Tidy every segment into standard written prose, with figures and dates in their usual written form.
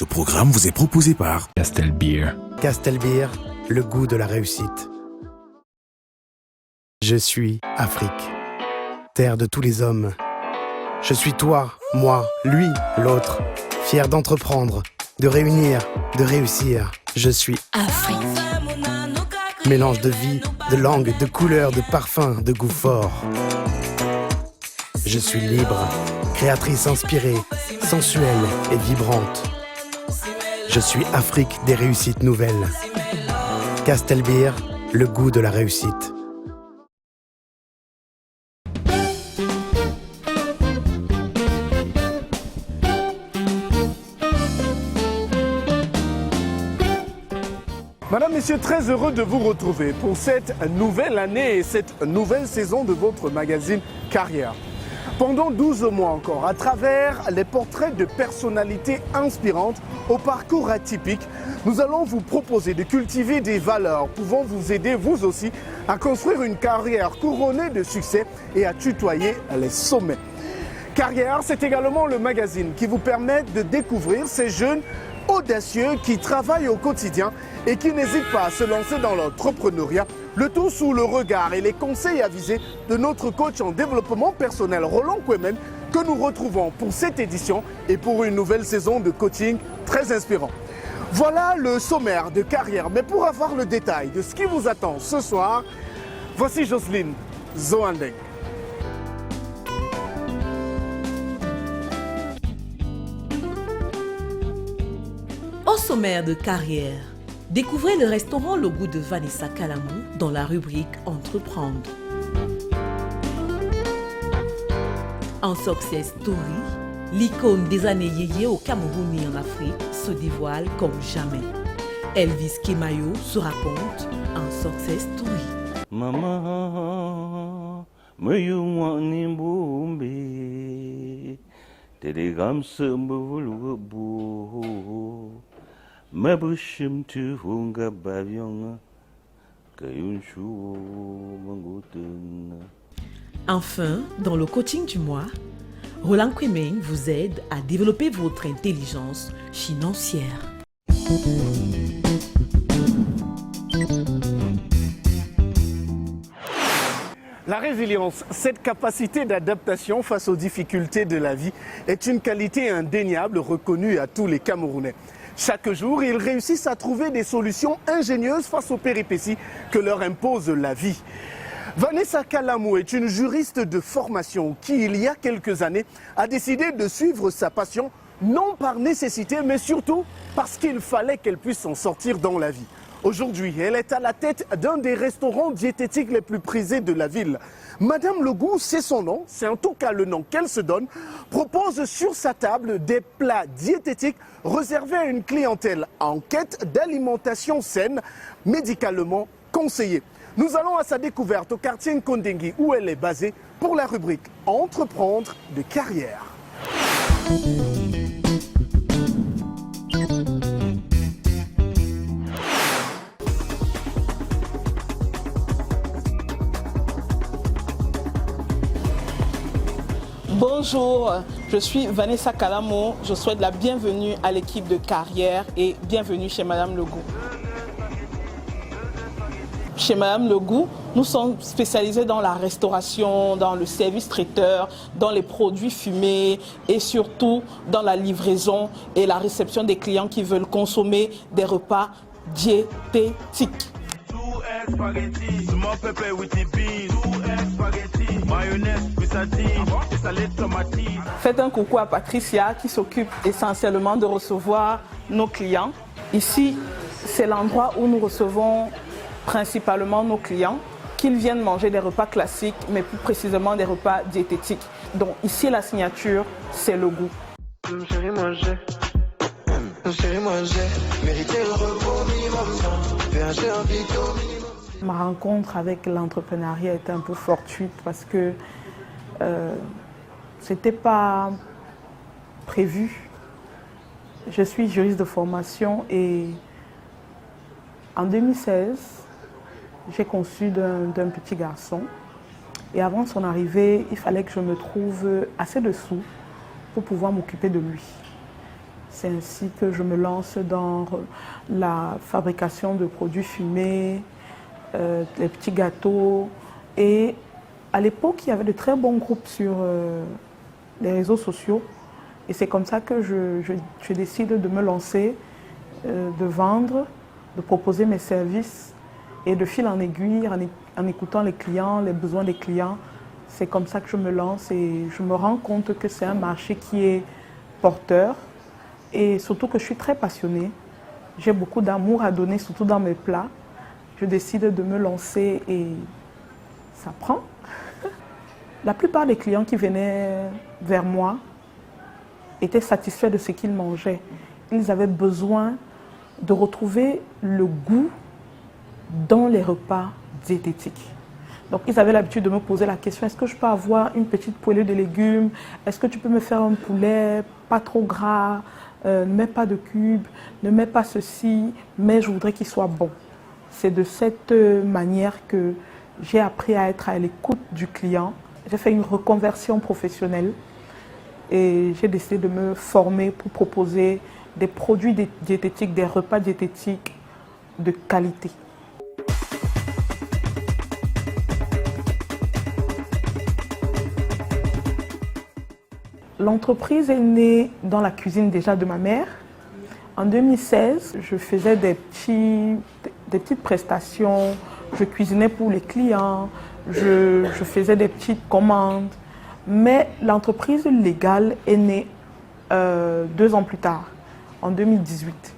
Ce programme vous est proposé par Castelbeer. Castelbeer, le goût de la réussite. Je suis Afrique, terre de tous les hommes. Je suis toi, moi, lui, l'autre, fier d'entreprendre, de réunir, de réussir. Je suis Afrique. Mélange de vie, de langue, de couleurs, de parfums, de goût fort. Je suis libre, créatrice inspirée, sensuelle et vibrante. Je suis Afrique des réussites nouvelles. Castelbeer, le goût de la réussite. Madame, Messieurs, très heureux de vous retrouver pour cette nouvelle année et cette nouvelle saison de votre magazine Carrière. Pendant 12 mois encore, à travers les portraits de personnalités inspirantes au parcours atypique, nous allons vous proposer de cultiver des valeurs pouvant vous aider, vous aussi, à construire une carrière couronnée de succès et à tutoyer les sommets. Carrière, c'est également le magazine qui vous permet de découvrir ces jeunes audacieux qui travaillent au quotidien et qui n'hésitent pas à se lancer dans l'entrepreneuriat, le tout sous le regard et les conseils avisés de notre coach en développement personnel Roland Kwemen, que nous retrouvons pour cette édition et pour une nouvelle saison de coaching très inspirant. Voilà le sommaire de Carrière, mais pour avoir le détail de ce qui vous attend ce soir, voici Jocelyne Zoandeng. Au sommaire de Carrière, découvrez le restaurant Le Goût de Vanessa Kalamou dans la rubrique Entreprendre. En Success Story, l'icône des années yéyé au Cameroun et en Afrique se dévoile comme jamais. Elvis Kemayo se raconte en Success Story. Maman, me boumbe, telegram se Mabushim tu hunga bavyonga kayunshu mangutun. Enfin, dans le coaching du mois, Roland Kwemen vous aide à développer votre intelligence financière. La résilience, cette capacité d'adaptation face aux difficultés de la vie, est une qualité indéniable reconnue à tous les Camerounais. Chaque jour, ils réussissent à trouver des solutions ingénieuses face aux péripéties que leur impose la vie. Vanessa Kalamou est une juriste de formation qui, il y a quelques années, a décidé de suivre sa passion, non par nécessité, mais surtout parce qu'il fallait qu'elle puisse s'en sortir dans la vie. Aujourd'hui, elle est à la tête d'un des restaurants diététiques les plus prisés de la ville. Madame Le Goût, c'est son nom, c'est en tout cas le nom qu'elle se donne, propose sur sa table des plats diététiques réservés à une clientèle en quête d'alimentation saine, médicalement conseillée. Nous allons à sa découverte au quartier Nkondengui où elle est basée pour la rubrique Entreprendre de carrière. Bonjour, je suis Vanessa Kalamou, je souhaite la bienvenue à l'équipe de Carrière et bienvenue chez Madame Le Goût. Chez Madame Le Goût, nous sommes spécialisés dans la restauration, dans le service traiteur, dans les produits fumés et surtout dans la livraison et la réception des clients qui veulent consommer des repas diététiques. Faites un coucou à Patricia qui s'occupe essentiellement de recevoir nos clients. Ici, c'est l'endroit où nous recevons principalement nos clients, qu'ils viennent manger des repas classiques, mais plus précisément des repas diététiques. Donc ici, la signature, c'est Le Goût. Chérie, moi j'ai mérité le repos minimum 100. J'ai un vito minimum. Ma rencontre avec l'entrepreneuriat était un peu fortuite parce que c'était pas prévu. Je suis juriste de formation et en 2016, j'ai conçu d'un petit garçon. Et avant son arrivée, il fallait que je me trouve assez de sous pour pouvoir m'occuper de lui. C'est ainsi que je me lance dans la fabrication de produits fumés, les petits gâteaux. Et à l'époque, il y avait de très bons groupes sur les réseaux sociaux. Et c'est comme ça que je décide de me lancer, de vendre, de proposer mes services. Et de fil en aiguille, en écoutant les clients, les besoins des clients, c'est comme ça que je me lance et je me rends compte que c'est un marché qui est porteur et surtout que je suis très passionnée. J'ai beaucoup d'amour à donner, surtout dans mes plats. Je décide de me lancer et ça prend. La plupart des clients qui venaient vers moi étaient satisfaits de ce qu'ils mangeaient. Ils avaient besoin de retrouver le goût dans les repas diététiques. Donc, ils avaient l'habitude de me poser la question, est-ce que je peux avoir une petite poêlée de légumes? Est-ce que tu peux me faire un poulet pas trop gras? Ne mets pas de cubes, ne mets pas ceci, mais je voudrais qu'il soit bon. C'est de cette manière que j'ai appris à être à l'écoute du client. J'ai fait une reconversion professionnelle et j'ai décidé de me former pour proposer des produits diététiques, des repas diététiques de qualité. L'entreprise est née dans la cuisine déjà de ma mère. En 2016, je faisais des petites prestations, je cuisinais pour les clients, je faisais des petites commandes. Mais l'entreprise légale est née 2 ans plus tard, en 2018.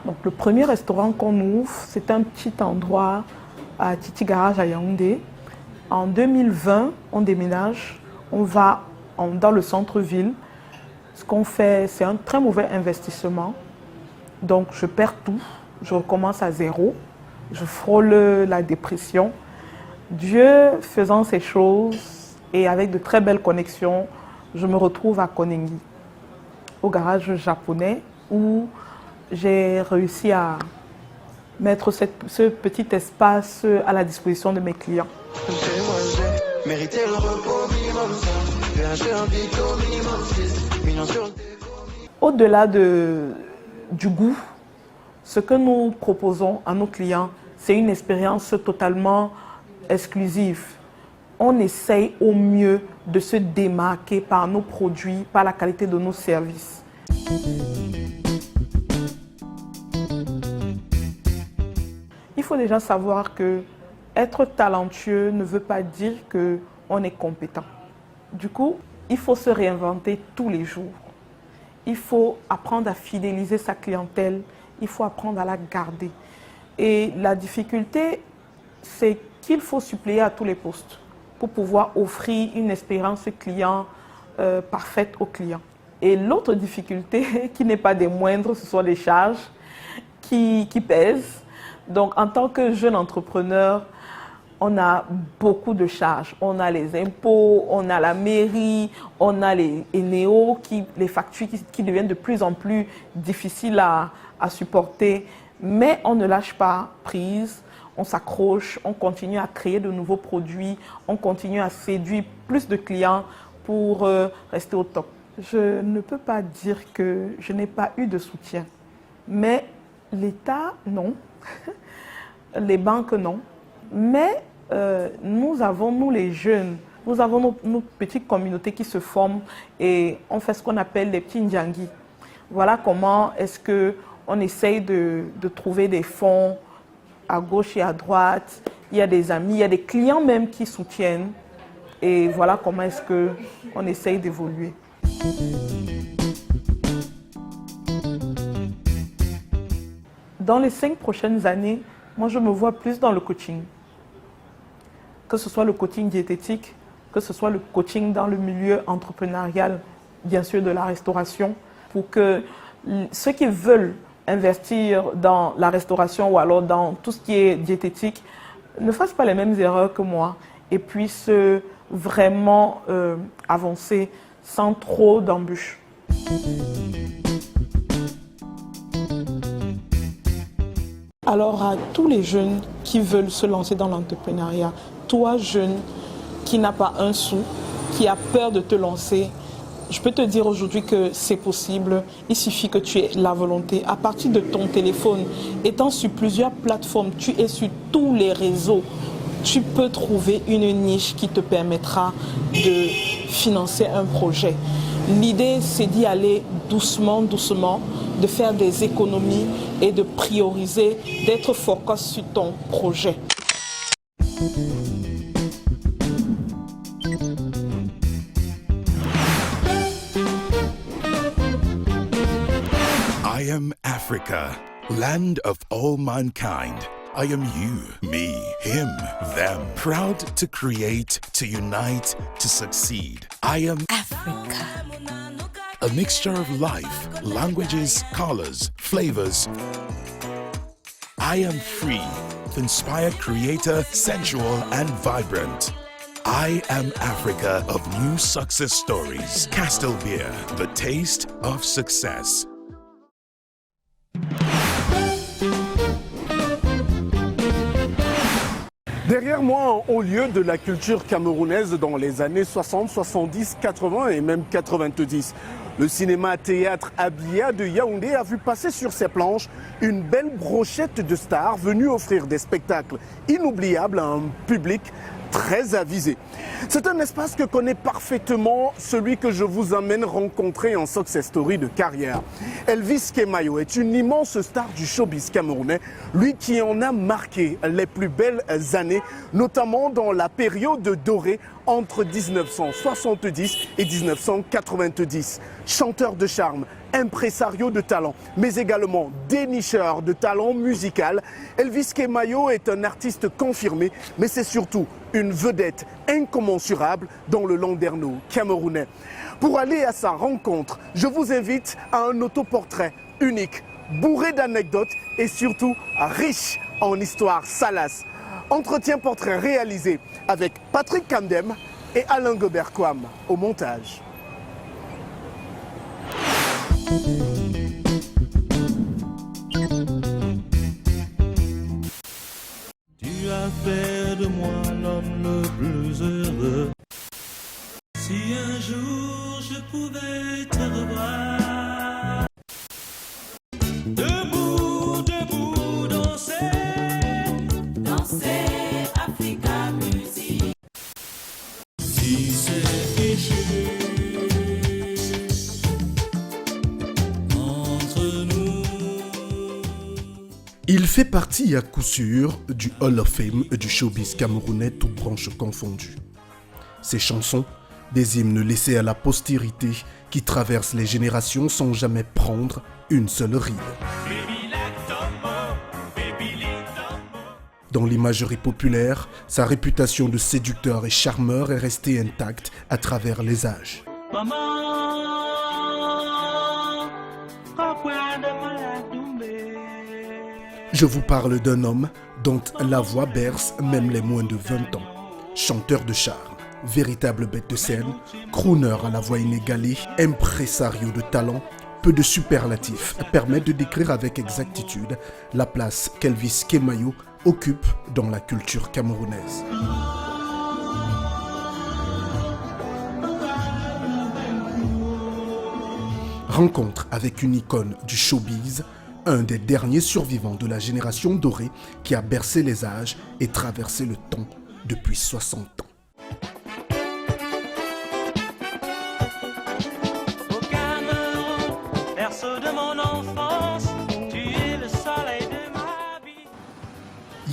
Donc, le premier restaurant qu'on ouvre, c'est un petit endroit à Titi Garage à Yaoundé. En 2020, on déménage, on va dans le centre-ville. Ce qu'on fait, c'est un très mauvais investissement. Donc, je perds tout, je recommence à zéro, je frôle la dépression. Dieu faisant ces choses et avec de très belles connexions, je me retrouve à Konengi, au garage japonais, où j'ai réussi à mettre ce petit espace à la disposition de mes clients. Chérie, moi j'ai mérité le repos minimum 100. J'ai un vito minimum 6. Millions sur le Au-delà du goût, ce que nous proposons à nos clients, c'est une expérience totalement exclusive. On essaye au mieux de se démarquer par nos produits, par la qualité de nos services. Il faut déjà savoir que être talentueux ne veut pas dire qu'on est compétent. Du coup, il faut se réinventer tous les jours. Il faut apprendre à fidéliser sa clientèle, il faut apprendre à la garder. Et la difficulté, c'est qu'il faut suppléer à tous les postes pour pouvoir offrir une expérience client parfaite aux clients. Et l'autre difficulté, qui n'est pas des moindres, ce sont les charges qui pèsent. Donc, en tant que jeune entrepreneur, on a beaucoup de charges. On a les impôts, on a la mairie, on a les ENEO, les factures qui deviennent de plus en plus difficiles à supporter. Mais on ne lâche pas prise, on s'accroche, on continue à créer de nouveaux produits, on continue à séduire plus de clients pour rester au top. Je ne peux pas dire que je n'ai pas eu de soutien, mais l'État, non. Les banques, non. Mais nous avons, nous les jeunes, nous avons nos petites communautés qui se forment et on fait ce qu'on appelle des petits ndjangi. Voilà comment est-ce qu'on essaye de trouver des fonds à gauche et à droite. Il y a des amis, il y a des clients même qui soutiennent. Et voilà comment est-ce qu'on essaye d'évoluer. Dans les 5 prochaines années, moi je me vois plus dans le coaching. Que ce soit le coaching diététique, que ce soit le coaching dans le milieu entrepreneurial, bien sûr de la restauration, pour que ceux qui veulent investir dans la restauration ou alors dans tout ce qui est diététique ne fassent pas les mêmes erreurs que moi et puissent vraiment avancer sans trop d'embûches. Alors à tous les jeunes qui veulent se lancer dans l'entrepreneuriat, toi jeune qui n'a pas un sou, qui a peur de te lancer, je peux te dire aujourd'hui que c'est possible. Il suffit que tu aies la volonté. À partir de ton téléphone, étant sur plusieurs plateformes, tu es sur tous les réseaux, tu peux trouver une niche qui te permettra de financer un projet. L'idée, c'est d'y aller doucement, doucement, de faire des économies et de prioriser, d'être focus sur ton projet. I am Africa, land of all mankind. I am you, me, him, them. Proud to create, to unite, to succeed. I am Africa. A mixture of life, languages, colors, flavors. I am free, inspired creator, sensual and vibrant. I am Africa of new success stories. Castle Beer, the taste of success. Derrière moi, en haut lieu de la culture camerounaise dans les années 60, 70, 80 et même 90. Le cinéma-théâtre Abia de Yaoundé a vu passer sur ses planches une belle brochette de stars venues offrir des spectacles inoubliables à un public très avisé. C'est un espace que connaît parfaitement celui que je vous emmène rencontrer en success story de carrière. Elvis Kemayo est une immense star du showbiz camerounais, lui qui en a marqué les plus belles années, notamment dans la période dorée entre 1970 et 1990. Chanteur de charme, impresario de talent, mais également dénicheur de talent musical, Elvis Kemayo est un artiste confirmé, mais c'est surtout une vedette incommensurable dans le landerneau camerounais. Pour aller à sa rencontre, je vous invite à un autoportrait unique, bourré d'anecdotes et surtout riche en histoires salaces. Entretien portrait réalisé avec Patrick Kamdem et Alain Gobert-Kwam au montage. Tu as fait de moi l'homme le plus heureux. Si un jour je pouvais te revoir, debout, debout, danser, danser, Africa Music. Si c'est péché entre nous. Il fait partie à coup sûr du Hall of Fame du showbiz camerounais, toutes branches confondues. Ses chansons, des hymnes laissés à la postérité qui traversent les générations sans jamais prendre une seule ride. Dans l'imagerie populaire, sa réputation de séducteur et charmeur est restée intacte à travers les âges. Je vous parle d'un homme dont la voix berce même les moins de 20 ans. Chanteur de charme, véritable bête de scène, crooner à la voix inégalée, impresario de talent, peu de superlatifs permettent de décrire avec exactitude la place qu'Elvis Kemayo occupe dans la culture camerounaise. Rencontre avec une icône du showbiz, un des derniers survivants de la génération dorée qui a bercé les âges et traversé le temps depuis 60 ans.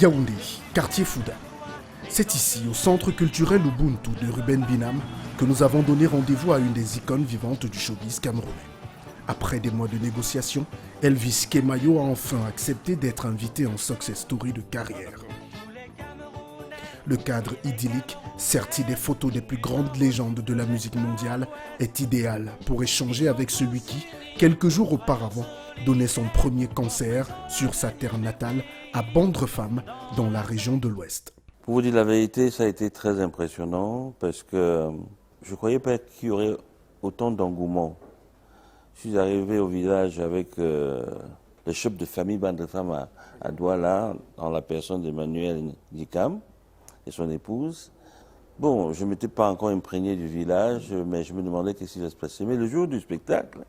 Yaoundé, quartier Fouda. C'est ici, au centre culturel Ubuntu de Ruben Binam, que nous avons donné rendez-vous à une des icônes vivantes du showbiz camerounais. Après des mois de négociations, Elvis Kemayo a enfin accepté d'être invité en success story de carrière. Le cadre idyllique, serti des photos des plus grandes légendes de la musique mondiale, est idéal pour échanger avec celui qui, quelques jours auparavant, donnait son premier concert sur sa terre natale à Bandrefam, dans la région de l'Ouest. Pour vous dire la vérité, ça a été très impressionnant parce que je ne croyais pas qu'il y aurait autant d'engouement. Je suis arrivé au village avec le chef de famille Bandrefam à Douala, dans la personne d'Emmanuel Dikam et son épouse. Bon, je ne m'étais pas encore imprégné du village, mais je me demandais qu'est-ce qui va se passer. Mais le jour du spectacle,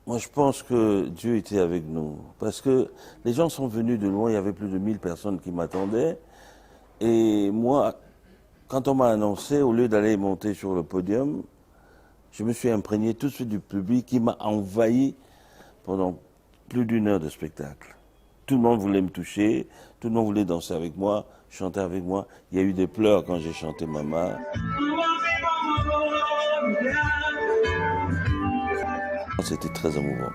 moi je pense que Dieu était avec nous. Parce que les gens sont venus de loin, il y avait plus de 1000 personnes qui m'attendaient. Et moi, quand on m'a annoncé, au lieu d'aller monter sur le podium, je me suis imprégné tout de suite du public qui m'a envahi pendant plus d'1 heure de spectacle. Tout le monde voulait me toucher, tout le monde voulait danser avec moi, chanter avec moi. Il y a eu des pleurs quand j'ai chanté Maman. C'était très émouvant.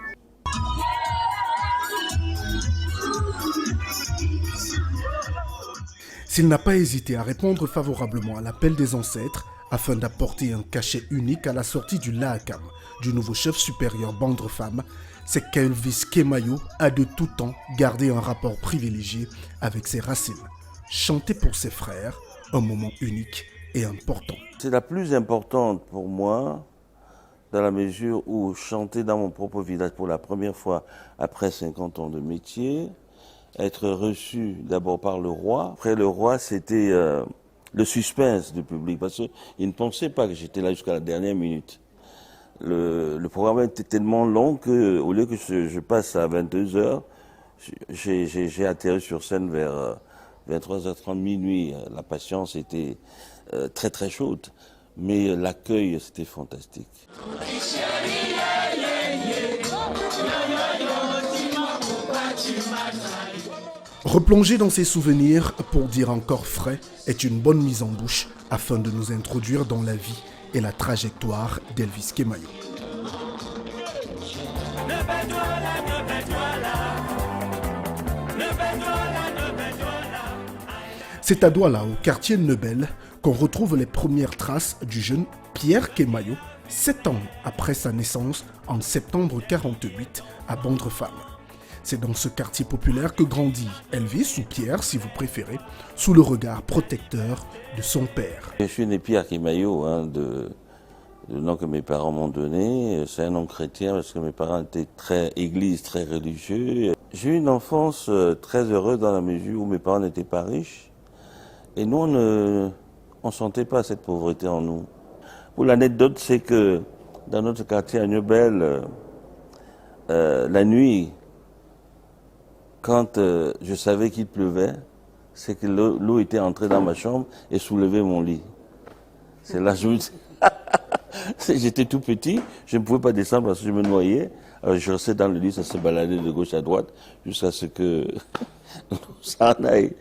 S'il n'a pas hésité à répondre favorablement à l'appel des ancêtres afin d'apporter un cachet unique à la sortie du Laakam, du nouveau chef supérieur Bandrefam, c'est qu'Elvis Kemayo a de tout temps gardé un rapport privilégié avec ses racines. Chanter pour ses frères, un moment unique et important. C'est la plus importante pour moi, dans la mesure où chanter dans mon propre village pour la première fois après 50 ans de métier, être reçu d'abord par le roi. Après le roi, c'était le suspense du public, parce qu'il ne pensait pas que j'étais là jusqu'à la dernière minute. Le programme était tellement long qu'au lieu que je passe à 22h, j'ai atterri sur scène vers 23h30, minuit. La patience était très très chaude, mais l'accueil c'était fantastique. Replonger dans ses souvenirs, pour dire encore frais, est une bonne mise en bouche afin de nous introduire dans la vie et la trajectoire d'Elvis Kemayo. C'est à Douala, au quartier Nebel, qu'on retrouve les premières traces du jeune Pierre Kemayo, 7 ans après sa naissance en septembre 1948 à Bandrefam. C'est dans ce quartier populaire que grandit Elvis, ou Pierre si vous préférez, sous le regard protecteur de son père. Je suis né Pierre Kemayo, le nom que mes parents m'ont donné. C'est un nom chrétien parce que mes parents étaient très église, très religieux. J'ai eu une enfance très heureuse dans la mesure où mes parents n'étaient pas riches. Et nous, on ne sentait pas cette pauvreté en nous. Pour l'anecdote, c'est que dans notre quartier à Nebel, la nuit, quand je savais qu'il pleuvait, c'est que l'eau était entrée dans ma chambre et soulevait mon lit. C'est là que je me dis... J'étais tout petit, je ne pouvais pas descendre parce que je me noyais. Alors je restais dans le lit, ça se baladait de gauche à droite jusqu'à ce que ça en aille.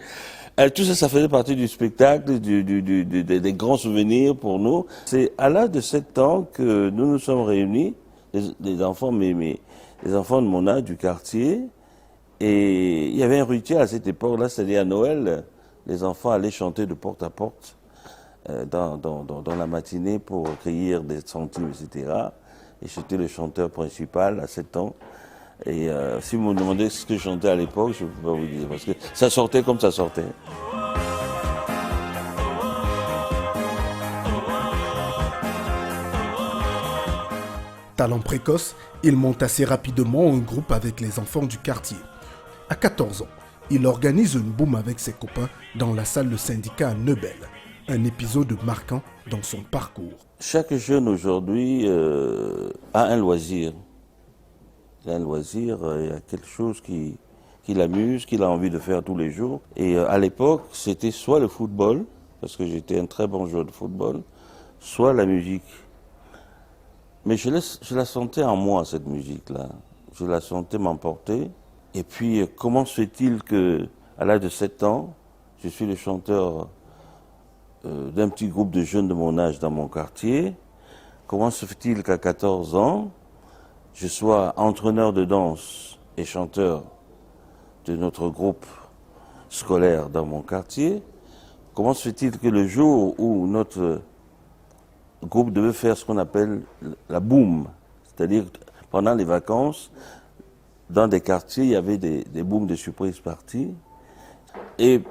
Tout ça, ça faisait partie du spectacle, des grands souvenirs pour nous. C'est à l'âge de 7 ans que nous nous sommes réunis, les enfants, les enfants de mon âge du quartier. Et il y avait un rituel à cette époque-là, c'est-à-dire à Noël, les enfants allaient chanter de porte à porte dans la matinée pour cueillir des centimes, etc. Et j'étais le chanteur principal à 7 ans. Et si vous me demandez ce que je chantais à l'époque, je ne peux pas vous dire, parce que ça sortait comme ça sortait. Talent précoce, il monte assez rapidement un groupe avec les enfants du quartier. À 14 ans, il organise une boum avec ses copains dans la salle de syndicat à Nebel. Un épisode marquant dans son parcours. Chaque jeune aujourd'hui a un loisir. Il a un loisir, il y a quelque chose qui l'amuse, qu'il a envie de faire tous les jours. Et à l'époque, c'était soit le football, parce que j'étais un très bon joueur de football, soit la musique. Mais je la sentais en moi, cette musique-là. Je la sentais m'emporter. Et puis, comment se fait-il qu'à l'âge de 7 ans, je suis le chanteur d'un petit groupe de jeunes de mon âge dans mon quartier? Comment se fait-il qu'à 14 ans, je sois entraîneur de danse et chanteur de notre groupe scolaire dans mon quartier? comment se fait-il que le jour où notre groupe devait faire ce qu'on appelle la boom, c'est-à-dire pendant les vacances, dans des quartiers, il y avait des booms de surprise parties. Et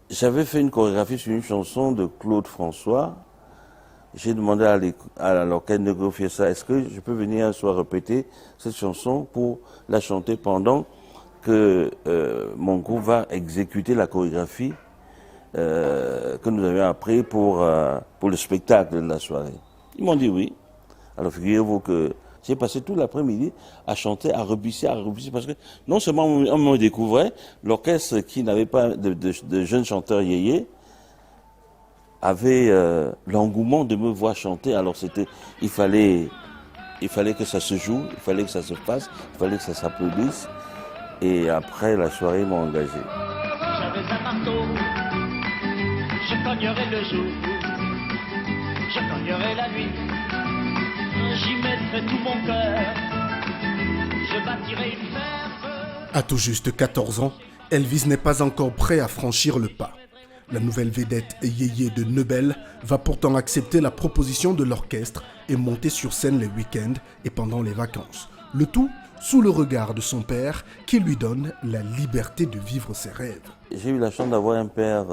j'avais fait une chorégraphie sur une chanson de Claude François. J'ai demandé à l'orchestre de Gros Fiesta, est-ce que je peux venir un soir répéter cette chanson pour la chanter pendant que mon groupe va exécuter la chorégraphie que nous avions appris pour le spectacle de la soirée. Ils m'ont dit oui. Alors figurez-vous que j'ai passé tout l'après-midi à chanter, à rebusser, parce que non seulement on me découvrait, l'orchestre qui n'avait pas de jeunes chanteurs yéyés avait l'engouement de me voir chanter. Alors il fallait que ça se joue, il fallait que ça se fasse, il fallait que ça s'applaudisse. Et après la soirée, ils m'ont engagé. J'avais un marteau, je cognerais le jour, je cognerais la nuit, j'y mettrais tout mon cœur, je bâtirais une ferme. À tout juste 14 ans, Elvis n'est pas encore prêt à franchir le pas. La nouvelle vedette Yéyé de Nebel va pourtant accepter la proposition de l'orchestre et monter sur scène les week-ends et pendant les vacances. Le tout sous le regard de son père qui lui donne la liberté de vivre ses rêves. J'ai eu la chance d'avoir un père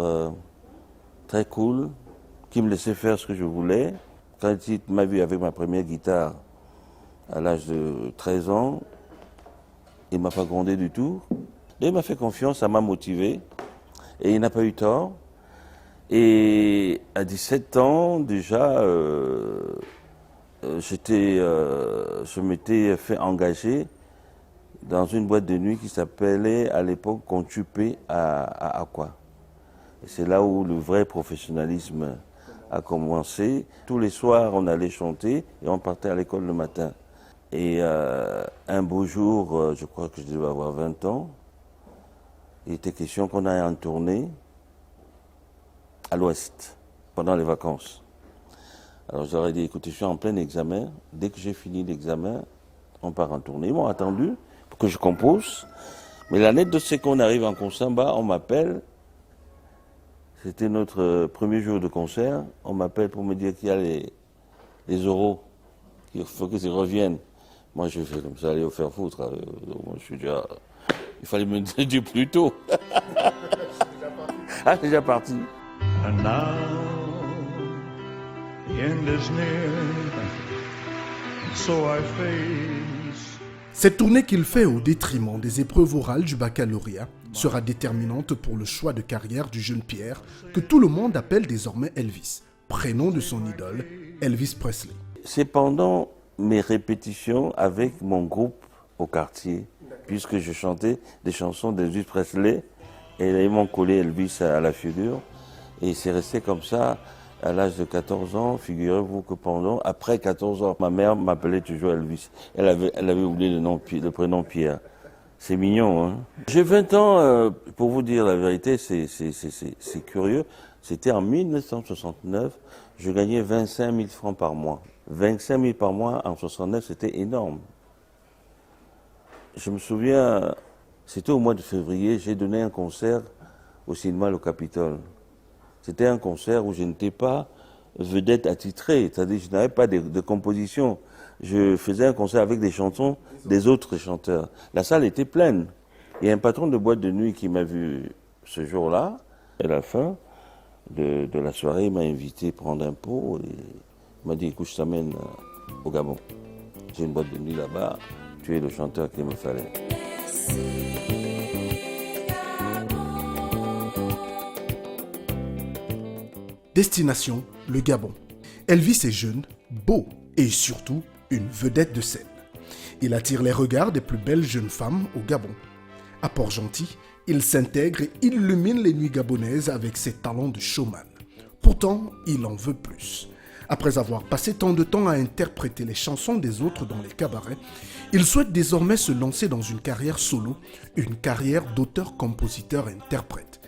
très cool qui me laissait faire ce que je voulais. Quand il m'a vu avec ma première guitare à l'âge de 13 ans, il ne m'a pas grondé du tout. Il m'a fait confiance, ça m'a motivé et il n'a pas eu tort. Et à 17 ans déjà, je m'étais fait engager dans une boîte de nuit qui s'appelait à l'époque Contupé à Aqua. Et c'est là où le vrai professionnalisme a commencé. Tous les soirs, on allait chanter et on partait à l'école le matin. Et un beau jour, je crois que je devais avoir 20 ans, il était question qu'on aille en tournée à l'ouest pendant les vacances. Alors je leur ai dit, écoutez, je suis en plein examen. Dès que j'ai fini l'examen, on part en tournée. Ils m'ont attendu pour que je compose. Mais l'anecdote, c'est qu'on arrive en Consamba, on m'appelle. C'était notre premier jour de concert. On m'appelle pour me dire qu'il y a les euros, qu'il faut qu'ils reviennent. Moi, je fais comme ça, aller au faire foutre. Moi, je suis déjà... Il fallait me dire plus tôt. Ah, c'est déjà parti. And now the end is near, so I face. Cette tournée qu'il fait au détriment des épreuves orales du baccalauréat sera déterminante pour le choix de carrière du jeune Pierre, que tout le monde appelle désormais Elvis, prénom de son idole, Elvis Presley. C'est pendant mes répétitions avec mon groupe au quartier, puisque je chantais des chansons d'Elvis Presley, et ils m'ont collé Elvis à la figure. Et c'est resté comme ça à l'âge de 14 ans. Figurez-vous que après 14 ans, ma mère m'appelait toujours Elvis. Elle avait oublié le prénom Pierre. C'est mignon, hein. J'ai 20 ans, pour vous dire la vérité, c'est curieux. C'était en 1969, je gagnais 25 000 francs par mois. 25 000 par mois en 69, c'était énorme. Je me souviens, c'était au mois de février, j'ai donné un concert au cinéma Le Capitole. C'était un concert où je n'étais pas vedette attitrée, c'est-à-dire que je n'avais pas de composition. Je faisais un concert avec des chansons des autres chanteurs. La salle était pleine. Il y a un patron de boîte de nuit qui m'a vu ce jour-là. Et à la fin de la soirée, il m'a invité à prendre un pot et il m'a dit, écoute, je t'amène au Gabon. J'ai une boîte de nuit là-bas, tu es le chanteur qu'il me fallait. Destination, le Gabon. Elvis est jeune, beau et surtout une vedette de scène. Il attire les regards des plus belles jeunes femmes au Gabon. À Port-Gentil, il s'intègre et illumine les nuits gabonaises avec ses talents de showman. Pourtant, il en veut plus. Après avoir passé tant de temps à interpréter les chansons des autres dans les cabarets, il souhaite désormais se lancer dans une carrière solo, une carrière d'auteur-compositeur-interprète.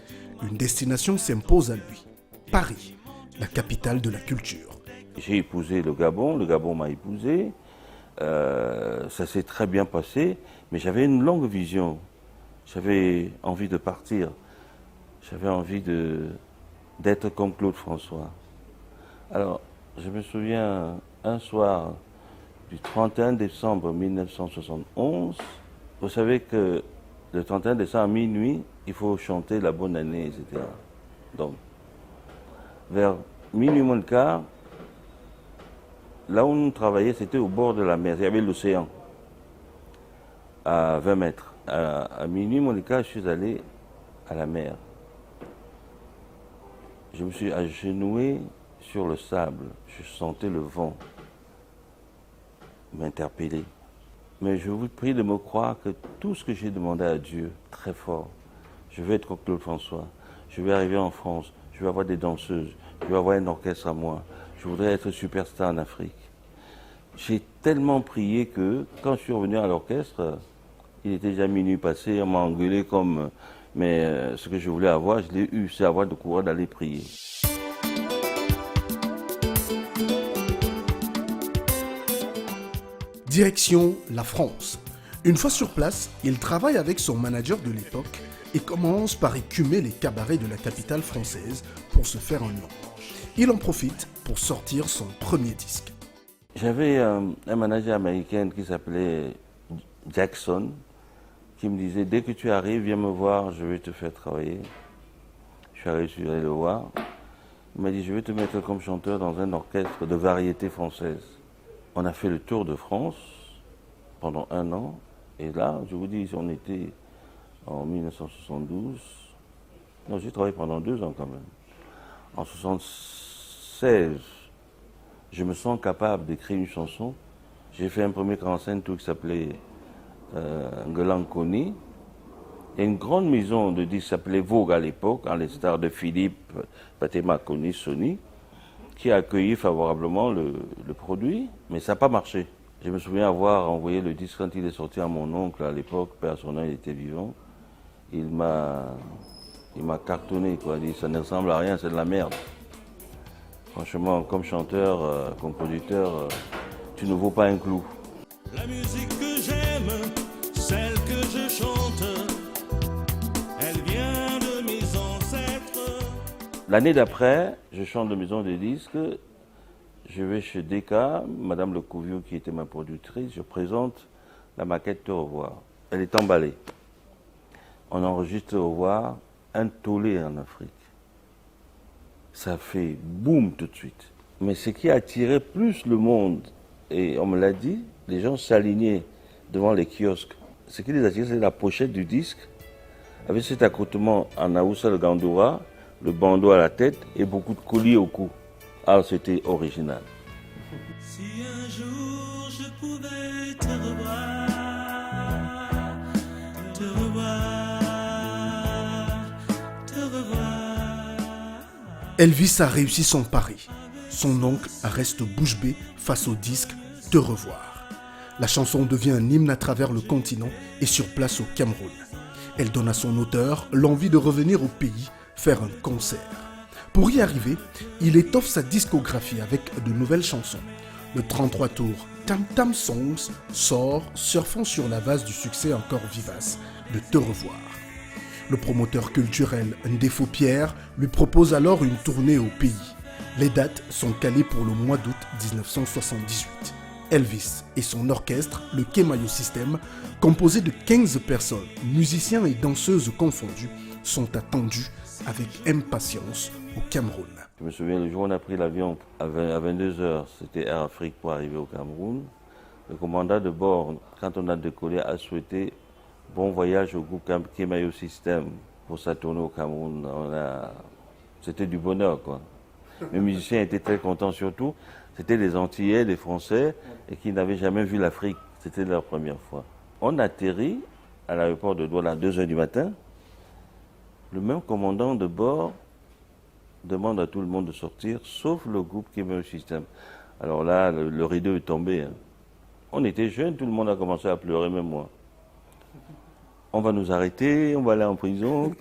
Une destination s'impose à lui, Paris, la capitale de la culture. J'ai épousé le Gabon m'a épousé, ça s'est très bien passé, mais j'avais une longue vision. J'avais envie de partir, j'avais envie de d'être comme Claude François. Alors, je me souviens un soir du 31 décembre 1971, vous savez que le 31 décembre à minuit, il faut chanter la bonne année, etc. Donc, vers minuit moins le quart, là où nous travaillions, c'était au bord de la mer, il y avait l'océan, à 20 mètres. À minuit moins le quart, je suis allé à la mer. Je me suis agenouillé sur le sable, je sentais le vent m'interpeller. Mais je vous prie de me croire que tout ce que j'ai demandé à Dieu, très fort, je veux être comme Claude François, je vais arriver en France, je vais avoir des danseuses, je vais avoir un orchestre à moi, je voudrais être superstar en Afrique. J'ai tellement prié que quand je suis revenu à l'orchestre, il était déjà minuit passé, on m'a engueulé comme... Mais ce que je voulais avoir, je l'ai eu, c'est avoir le courage d'aller prier. Direction la France. Une fois sur place, il travaille avec son manager de l'époque et commence par écumer les cabarets de la capitale française pour se faire un nom. Il en profite pour sortir son premier disque. J'avais un manager américain qui s'appelait Jackson, qui me disait, dès que tu arrives, viens me voir, je vais te faire travailler. Je suis allé le voir. Il m'a dit, je vais te mettre comme chanteur dans un orchestre de variété française. On a fait le tour de France pendant 1 an. Et là, je vous dis, on était en 1972. Non, j'ai travaillé pendant 2 ans quand même. En 1976, je me sens capable d'écrire une chanson. J'ai fait un premier 45 tour qui s'appelait Ngelankoni. Il y a une grande maison de disques qui s'appelait Vogue à l'époque, les stars de Philippe, Fatima Koni, Sony, qui a accueilli favorablement le produit, mais ça n'a pas marché. Je me souviens avoir envoyé le disque quand il est sorti à mon oncle à l'époque, père Sonin, il était vivant. Il m'a cartonné, quoi. Il dit, ça ne ressemble à rien, c'est de la merde. Franchement, comme chanteur, compositeur, tu ne vaux pas un clou. La musique que j'aime, celle que je chante, elle vient de mes ancêtres. L'année d'après, je chante de maison de disques, je vais chez Decca, Madame Le Couvio qui était ma productrice, je présente la maquette Te revoir. Elle est emballée. On enregistre Te revoir, un tollé en Afrique. Ça fait boum tout de suite. Mais ce qui a attiré plus le monde, et on me l'a dit, les gens s'alignaient devant les kiosques. Ce qui les attirait, c'est la pochette du disque, avec cet accoutrement en Aoussa le Gandoura, le bandeau à la tête et beaucoup de colliers au cou. Alors c'était original. Si un jour je pouvais te revoir, te revoir, te revoir. Elvis a réussi son pari. Son oncle reste bouche bée face au disque Te revoir. La chanson devient un hymne à travers le continent et sur place au Cameroun. Elle donne à son auteur l'envie de revenir au pays, faire un concert. Pour y arriver, il étoffe sa discographie avec de nouvelles chansons. Le 33 tours Tam Tam Songs sort, surfant sur la base du succès encore vivace de Te revoir. Le promoteur culturel Ndefo Pierre lui propose alors une tournée au pays. Les dates sont calées pour le mois d'août 1978. Elvis et son orchestre, le Kemayo System, composé de 15 personnes, musiciens et danseuses confondus, sont attendus avec impatience au Cameroun. Je me souviens, le jour où on a pris l'avion à 22h, c'était Air Afrique pour arriver au Cameroun. Le commandant de bord, quand on a décollé, a souhaité bon voyage au groupe Kemayo System pour sa tournée au Cameroun. C'était du bonheur, quoi. Les musiciens étaient très contents, surtout. C'était les Antillais, les Français, et qui n'avaient jamais vu l'Afrique. C'était leur première fois. On atterrit à l'aéroport de Douala à 2h du matin. Le même commandant de bord demande à tout le monde de sortir, sauf le groupe Kemayo System. Alors là, le rideau est tombé. Hein. On était jeunes, tout le monde a commencé à pleurer, même moi. On va nous arrêter, on va aller en prison.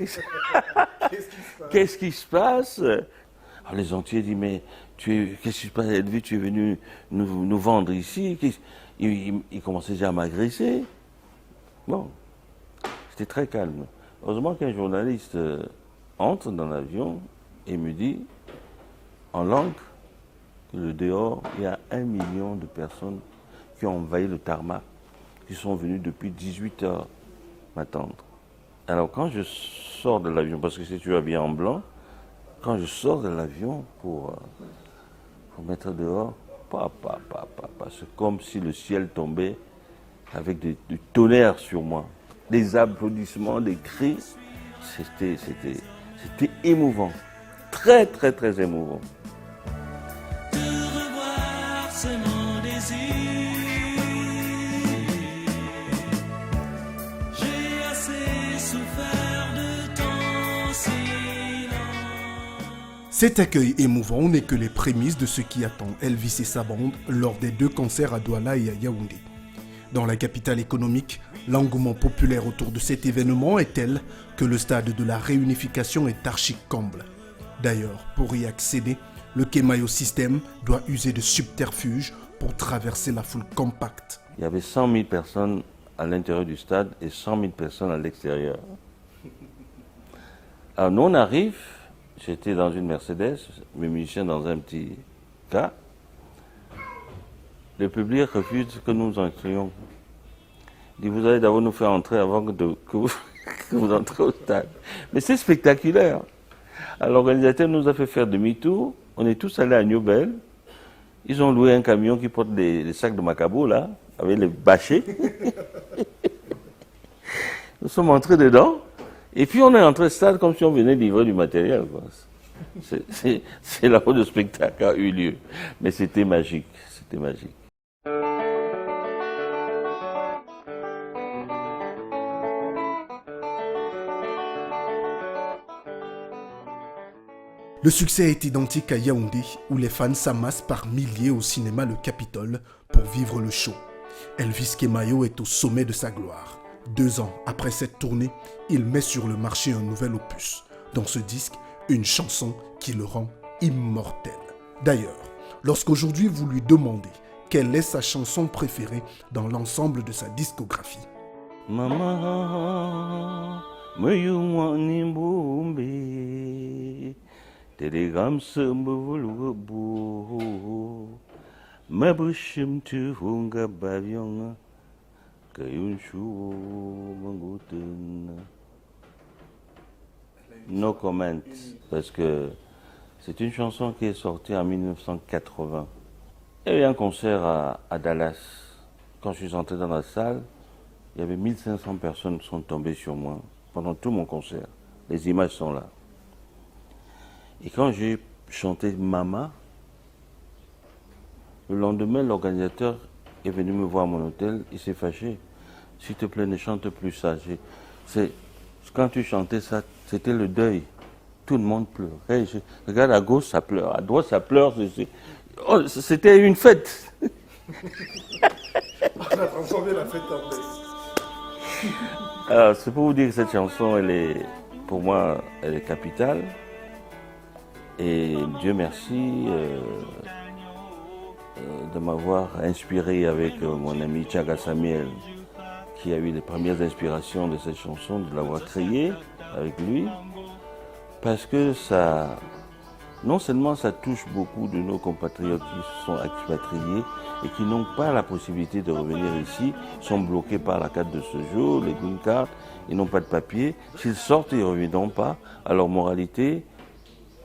Qu'est-ce qui se passe? Alors les Antillais disent, mais qu'est-ce qui se passe, Elvis, tu es venu nous vendre ici? Il commençait déjà à m'agresser. Bon, c'était très calme. Heureusement qu'un journaliste entre dans l'avion Et il me dit, en langue, que le dehors, il y a 1 million de personnes qui ont envahi le tarmac, qui sont venues depuis 18 heures m'attendre. Alors quand je sors de l'avion, parce que si tu es habillé en blanc, quand je sors de l'avion pour mettre dehors, c'est comme si le ciel tombait avec du tonnerre sur moi. Des applaudissements, des cris, c'était émouvant. Très, très, très émouvant. Te revoir, c'est mon désir. J'ai assez souffert de ton silence. Cet accueil émouvant n'est que les prémices de ce qui attend Elvis et sa bande lors des 2 concerts à Douala et à Yaoundé. Dans la capitale économique, l'engouement populaire autour de cet événement est tel que le stade de la réunification est archi-comble. D'ailleurs, pour y accéder, le Kemayo System doit user de subterfuges pour traverser la foule compacte. Il y avait 100 000 personnes à l'intérieur du stade et 100 000 personnes à l'extérieur. Alors nous on arrive, j'étais dans une Mercedes, mes musiciens dans un petit car. Le public refuse que nous entrions. Il dit, vous allez d'abord nous faire entrer avant que vous entrez au stade. Mais c'est spectaculaire. Alors l'organisateur nous a fait faire demi-tour. On est tous allés à Newbell. Ils ont loué un camion qui porte des sacs de macabo, là, avec les bâchés. Nous sommes entrés dedans. Et puis on est entré au stade comme si on venait livrer du matériel, quoi. C'est là où le spectacle a eu lieu. Mais c'était magique. C'était magique. Le succès est identique à Yaoundé, où les fans s'amassent par milliers au cinéma Le Capitole pour vivre le show. Elvis Kemayo est au sommet de sa gloire. 2 ans après cette tournée, il met sur le marché un nouvel opus. Dans ce disque, une chanson qui le rend immortel. D'ailleurs, lorsqu'aujourd'hui vous lui demandez quelle est sa chanson préférée dans l'ensemble de sa discographie, Maman, me Telegram sembulubu mabushim tu hunga bavyonga kayunshu manguten. No comment, parce que c'est une chanson qui est sortie en 1980. Il y a eu un concert à Dallas. Quand je suis entré dans la salle, il y avait 1500 personnes qui sont tombées sur moi pendant tout mon concert. Les images sont là. Et quand j'ai chanté Mama, le lendemain, l'organisateur est venu me voir à mon hôtel, il s'est fâché. S'il te plaît, ne chante plus ça. Quand tu chantais ça, c'était le deuil. Tout le monde pleurait. Regarde, à gauche, ça pleure. À droite, ça pleure. C'était une fête. on a transformé la fête en fête. Alors, c'est pour vous dire que cette chanson, pour moi, elle est capitale. Et Dieu merci de m'avoir inspiré avec mon ami Tchaga Samuel, qui a eu les premières inspirations de cette chanson, de l'avoir créée avec lui, parce que ça, non seulement ça touche beaucoup de nos compatriotes qui sont expatriés et qui n'ont pas la possibilité de revenir ici, sont bloqués par la carte de séjour, les green cards, ils n'ont pas de papier. S'ils sortent, ils ne reviendront pas. Alors, moralité,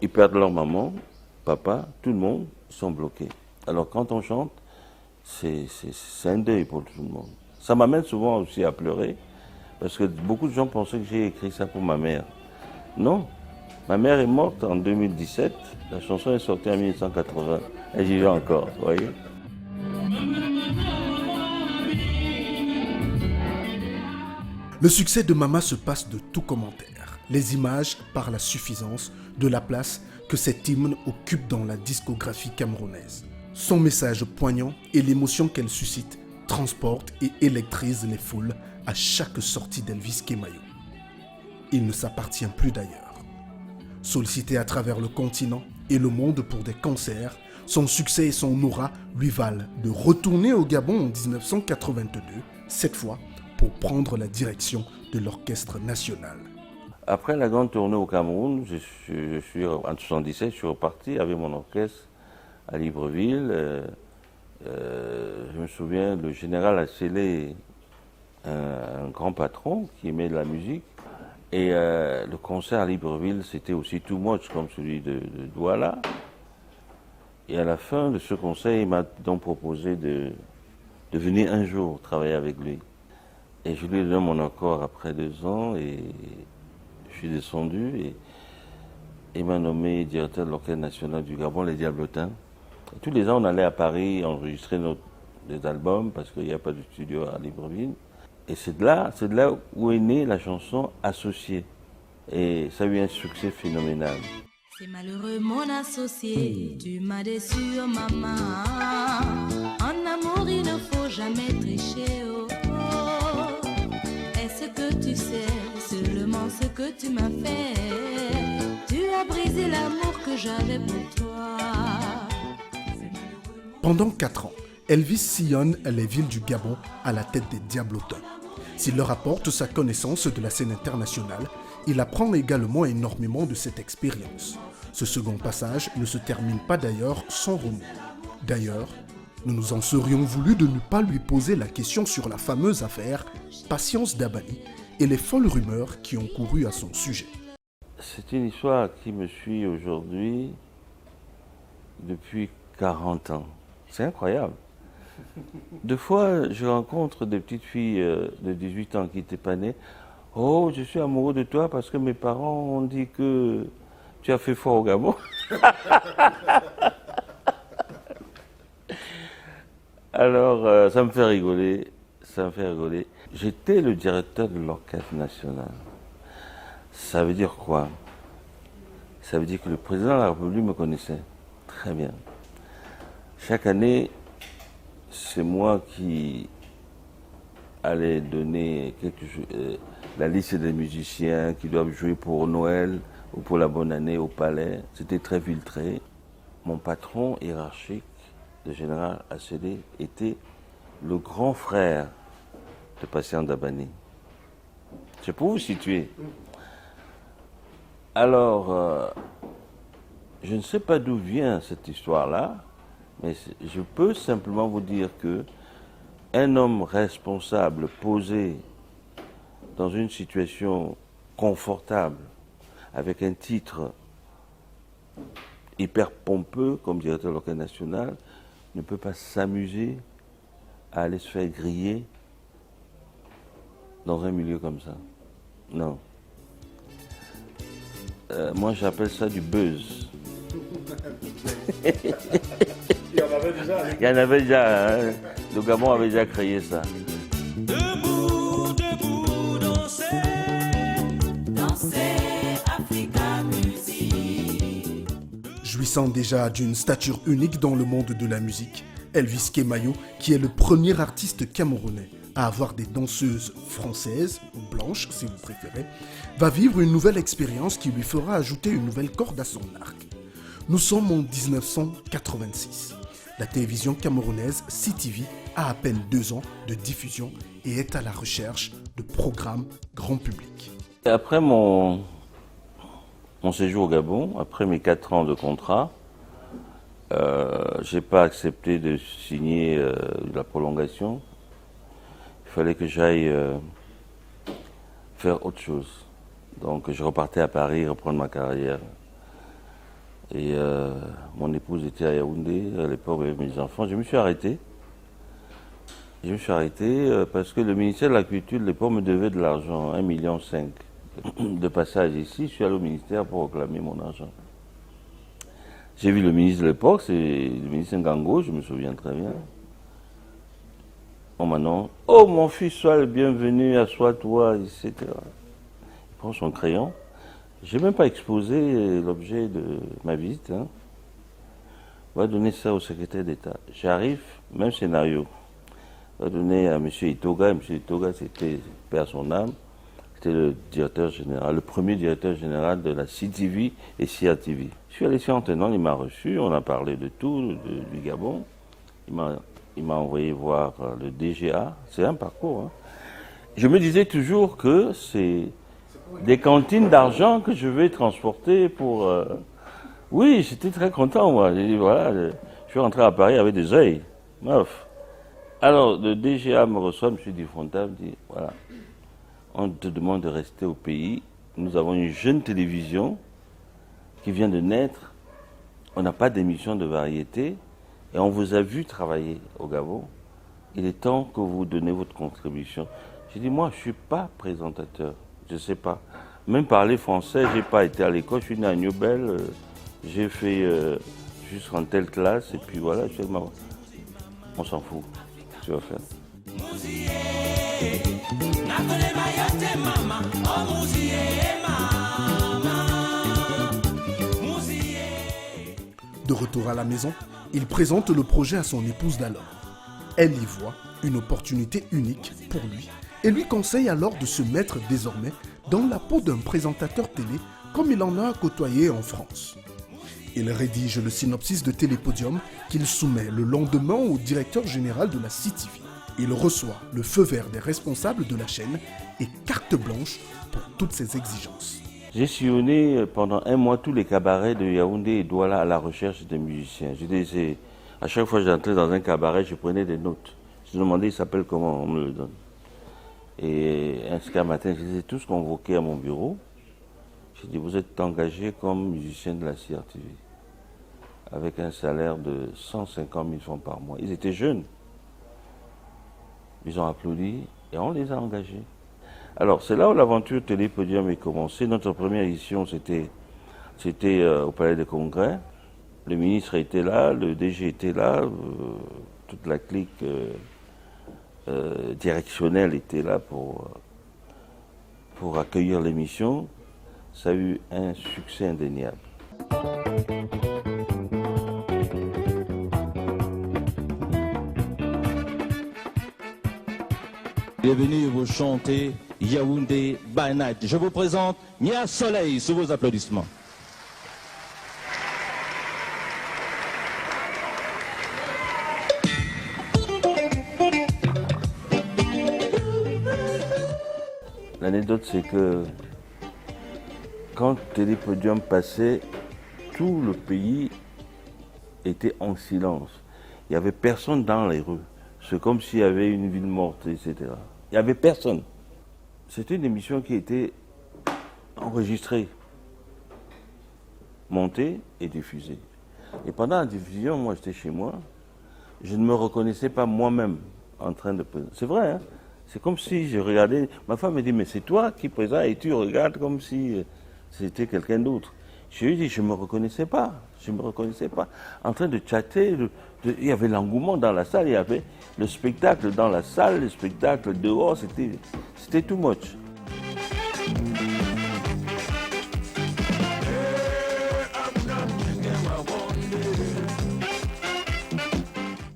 ils perdent leur maman, papa, tout le monde, sont bloqués. Alors quand on chante, c'est un deuil pour tout le monde. Ça m'amène souvent aussi à pleurer, parce que beaucoup de gens pensaient que j'ai écrit ça pour ma mère. Non, ma mère est morte en 2017, la chanson est sortie en 1980, et j'y vais encore, vous voyez. Le succès de Mama se passe de tout commentaire. Les images parlent à suffisance de la place que cet hymne occupe dans la discographie camerounaise. Son message poignant et l'émotion qu'elle suscite transportent et électrisent les foules à chaque sortie d'Elvis Kemayo. Il ne s'appartient plus d'ailleurs. Sollicité à travers le continent et le monde pour des concerts, son succès et son aura lui valent de retourner au Gabon en 1982, cette fois pour prendre la direction de l'orchestre national. Après la grande tournée au Cameroun, en 1977, je suis reparti avec mon orchestre à Libreville. Je me souviens, le général a scellé un grand patron qui aimait de la musique. Et le concert à Libreville, c'était aussi too much comme celui de Douala. Et à la fin de ce concert, il m'a donc proposé de venir un jour travailler avec lui. Et je lui ai donné mon accord après 2 ans et je suis descendu et il m'a nommé directeur de l'Orchestre national du Gabon, les Diablotins. Et tous les ans, on allait à Paris enregistrer des albums parce qu'il n'y a pas de studio à Libreville. Et c'est de là où est née la chanson Associé. Et ça a eu un succès phénoménal. C'est malheureux mon associé, tu m'as déçu oh maman. En amour il ne faut jamais tricher oh, oh. Est-ce que tu sais seulement ce que tu m'as fait? Tu as brisé l'amour que j'avais pour toi. Pendant 4 ans, Elvis sillonne les villes du Gabon à la tête des Diablotins. S'il leur apporte sa connaissance de la scène internationale, il apprend également énormément de cette expérience. Ce second passage ne se termine pas d'ailleurs sans remous. D'ailleurs, nous nous en serions voulu de ne pas lui poser la question sur la fameuse affaire Patience Dabani et les folles rumeurs qui ont couru à son sujet. C'est une histoire qui me suit aujourd'hui depuis 40 ans. C'est incroyable. 2 fois, je rencontre des petites filles de 18 ans qui n'étaient pas nées. Oh, je suis amoureux de toi parce que mes parents ont dit que tu as fait fort au Gabon. Alors, ça me fait rigoler. Ça me fait rigoler. J'étais le directeur de l'Orchestre national. Ça veut dire quoi? Ça veut dire que le président de la République me connaissait très bien. Chaque année, c'est moi qui allais donner la liste des musiciens qui doivent jouer pour Noël ou pour la bonne année au palais. C'était très filtré. Mon patron hiérarchique, le général Assélé, était le grand frère de Patience Dabani. C'est pour vous situer. Alors, je ne sais pas d'où vient cette histoire-là, mais je peux simplement vous dire que un homme responsable, posé dans une situation confortable, avec un titre hyper pompeux comme directeur de l'Orchestre national, ne peut pas s'amuser à aller se faire griller dans un milieu comme ça. Non. Moi, j'appelle ça du buzz. Il y en avait déjà. Il y en avait déjà. Hein. Le Gabon avait déjà créé ça. Debout, debout, danser, Danser, Africa Music. Jouissant déjà d'une stature unique dans le monde de la musique, Elvis Kemayo, qui est le premier artiste camerounais à avoir des danseuses françaises, ou blanches si vous préférez, va vivre une nouvelle expérience qui lui fera ajouter une nouvelle corde à son arc. Nous sommes en 1986. La télévision camerounaise CTV a à peine 2 ans de diffusion et est à la recherche de programmes grand public. Après mon séjour au Gabon, après mes 4 ans de contrat, je n'ai pas accepté de signer la prolongation. Il fallait que j'aille faire autre chose. Donc je repartais à Paris, reprendre ma carrière. Et mon épouse était à Yaoundé, à l'époque avec mes enfants. Je me suis arrêté. Parce que le ministère de la Culture de l'époque me devait de l'argent, 1,5 million. De passage ici, je suis allé au ministère pour réclamer mon argent. J'ai vu le ministre de l'époque, c'est le ministre Ngango, je me souviens très bien. Oh maintenant, oh mon fils, sois le bienvenu, assois-toi, etc. Il prend son crayon. Je n'ai même pas exposé l'objet de ma visite. Hein. On va donner ça au secrétaire d'État. J'arrive, même scénario. On va donner à M. Itoga. M. Itoga, c'était, père son âme, c'était le directeur général, le premier directeur général de la CTV et CRTV. Je suis allé chez Antenon, il m'a reçu, on a parlé de tout, du Gabon. Il m'a envoyé voir le DGA. C'est un parcours. Hein. Je me disais toujours que c'est Des cantines d'argent que je vais transporter pour... Oui, j'étais très content, moi. J'ai dit, voilà, je suis rentré à Paris avec des œils. Meuf. Alors, le DGA me reçoit, M. Difronta, me dit, voilà, on te demande de rester au pays. Nous avons une jeune télévision qui vient de naître. On n'a pas d'émission de variété et on vous a vu travailler au Gabon. Il est temps que vous donnez votre contribution. J'ai dit, moi, je ne suis pas présentateur. Je ne sais pas. Même parler français, je n'ai pas été à l'école. Je suis né à Newbel. J'ai fait jusqu'en telle classe. Et puis voilà, on s'en fout. Tu vas faire. De retour à la maison, il présente le projet à son épouse d'alors. Elle y voit une opportunité unique pour lui et lui conseille alors de se mettre désormais dans la peau d'un présentateur télé comme il en a côtoyé en France. Il rédige le synopsis de Télépodium qu'il soumet le lendemain au directeur général de la CTV. Il reçoit le feu vert des responsables de la chaîne et carte blanche pour toutes ses exigences. J'ai sillonné pendant un mois tous les cabarets de Yaoundé et Douala à la recherche des musiciens. À chaque fois que j'entrais dans un cabaret, je prenais des notes. Je demandais, il s'appelle comment, on me le donne. Et un matin, je les ai tous convoqués à mon bureau. J'ai dit, vous êtes engagés comme musicien de la CRTV, avec un salaire de 150 000 francs par mois. Ils étaient jeunes. Ils ont applaudi et on les a engagés. Alors, c'est là où l'aventure Télépodium est commencée. Notre première édition, c'était au Palais des Congrès. Le ministre était là, le DG était là, toute la clique directionnelle était là pour accueillir l'émission. Ça a eu un succès indéniable. Il est venu vous chanter Yaoundé by Night. Je vous présente Nia Soleil sous vos applaudissements. L'anecdote, c'est que quand Télépodium passait, tout le pays était en silence. Il n'y avait personne dans les rues. C'est comme s'il y avait une ville morte, etc. Il n'y avait personne. C'était une émission qui était enregistrée, montée et diffusée. Et pendant la diffusion, moi j'étais chez moi, je ne me reconnaissais pas moi-même en train de présenter. C'est vrai, hein? C'est comme si je regardais. Ma femme me dit, mais c'est toi qui présente et tu regardes comme si c'était quelqu'un d'autre. Je lui ai dit, je ne me reconnaissais pas. Je ne me reconnaissais pas. En train de chatter, il y avait l'engouement dans la salle, il y avait le spectacle dans la salle, le spectacle dehors, c'était too much.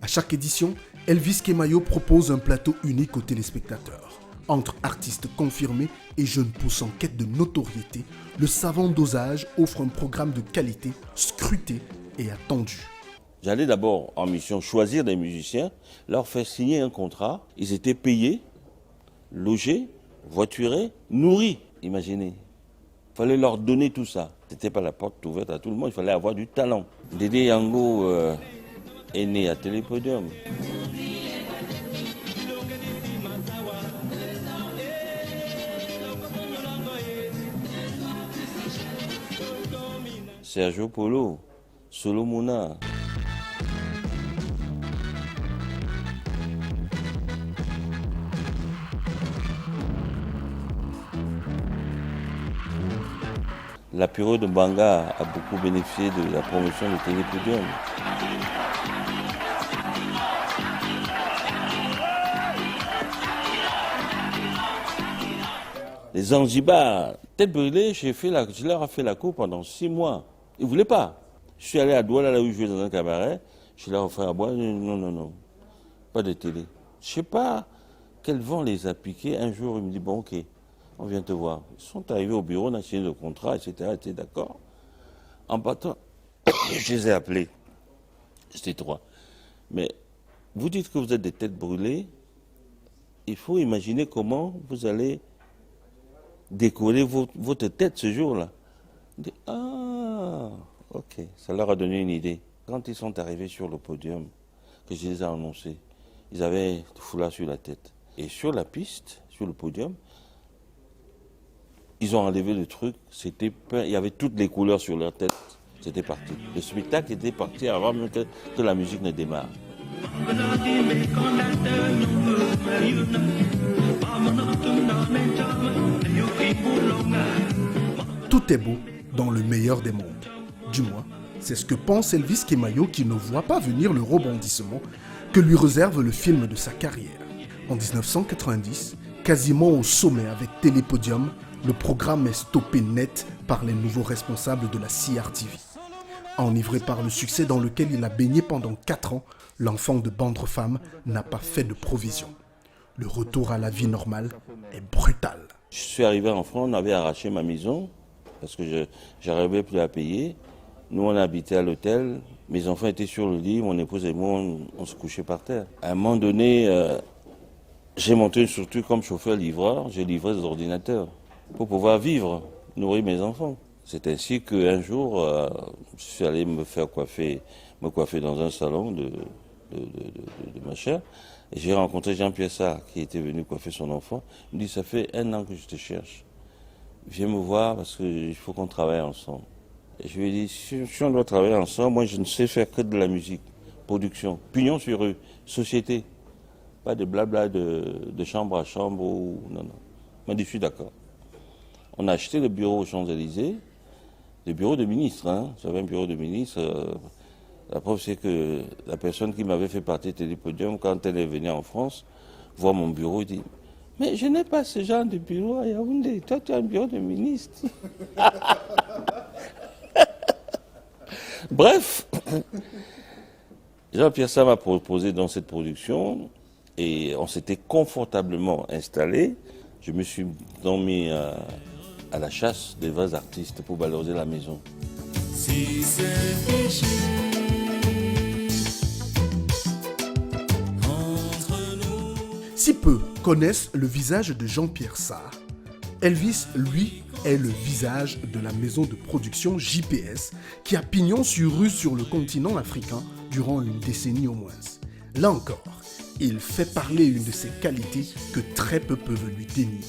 À chaque édition, Elvis Kemayo propose un plateau unique aux téléspectateurs. Entre artistes confirmés et jeunes pousses en quête de notoriété, le savant dosage offre un programme de qualité scruté et attendu. J'allais d'abord en mission choisir des musiciens, leur faire signer un contrat. Ils étaient payés, logés, voiturés, nourris. Imaginez. Il fallait leur donner tout ça. C'était pas la porte ouverte à tout le monde, il fallait avoir du talent. Dédé Yango est né à Télépodium. Sergio Polo, Solomona. L'apéro de Banga a beaucoup bénéficié de la promotion de Télépodium. Les Zanzibar, tête brûlée, je leur ai fait la cour pendant 6 mois. Ils ne voulaient pas. Je suis allé à Douala, là où je jouais dans un cabaret. Je leur ai offert à boire. Non. Pas de télé. Je ne sais pas quel vent les a piqués. Un jour, ils me disent, bon, ok, on vient te voir. Ils sont arrivés au bureau, on a signé le contrat, etc. Ils étaient d'accord. En partant, je les ai appelés. C'était 3. Mais vous dites que vous êtes des têtes brûlées. Il faut imaginer comment vous allez décoller votre tête ce jour-là. Ah, ok, ça leur a donné une idée. Quand ils sont arrivés sur le podium, que je les ai annoncés, ils avaient le foulard sur la tête. Et sur la piste, sur le podium, ils ont enlevé le truc, c'était peint, il y avait toutes les couleurs sur leur tête. C'était parti. Le spectacle était parti avant même que la musique ne démarre. Tout est beau dans le meilleur des mondes. Du moins, c'est ce que pense Elvis Kemayo qui ne voit pas venir le rebondissement que lui réserve le film de sa carrière. En 1990, quasiment au sommet avec Télépodium, le programme est stoppé net par les nouveaux responsables de la CRTV. Enivré par le succès dans lequel il a baigné pendant 4 ans, l'enfant de Bandrefam n'a pas fait de provision. Le retour à la vie normale est brutal. Je suis arrivé en France, on avait arraché ma maison parce que je n'arrivais plus à payer. Nous, on habitait à l'hôtel. Mes enfants étaient sur le lit, mon épouse et moi, on se couchait par terre. À un moment donné, j'ai monté une structure comme chauffeur-livreur. J'ai livré des ordinateurs pour pouvoir vivre, nourrir mes enfants. C'est ainsi qu'un jour, je suis allé me coiffer dans un salon de machin. Et j'ai rencontré Jean-Pierre Sarr, qui était venu coiffer son enfant. Il me dit, ça fait 1 an que je te cherche. Viens me voir parce qu'il faut qu'on travaille ensemble. Et je lui ai dit, si on doit travailler ensemble, moi je ne sais faire que de la musique, production, pignon sur rue, société. Pas de blabla de chambre à chambre ou... Non. Il m'a dit, je suis d'accord. On a acheté le bureau aux Champs-Élysées, le bureau de ministre, hein. J'avais un bureau de ministre. La preuve, c'est que la personne qui m'avait fait partie de Télépodium, quand elle est venue en France, voir mon bureau, il dit, mais je n'ai pas ce genre de bureau à Yaoundé. Toi, tu as un bureau de ministre. Bref, Jean-Pierre Sarr m'a proposé dans cette production et on s'était confortablement installé. Je me suis donc mis à la chasse des vrais artistes pour valoriser la maison. Si c'est péché entre nous. Si peu connaissent le visage de Jean-Pierre Sarr, Elvis, lui, est le visage de la maison de production JPS qui a pignon sur rue sur le continent africain durant une décennie au moins. Là encore, il fait parler une de ses qualités que très peu peuvent lui dénier.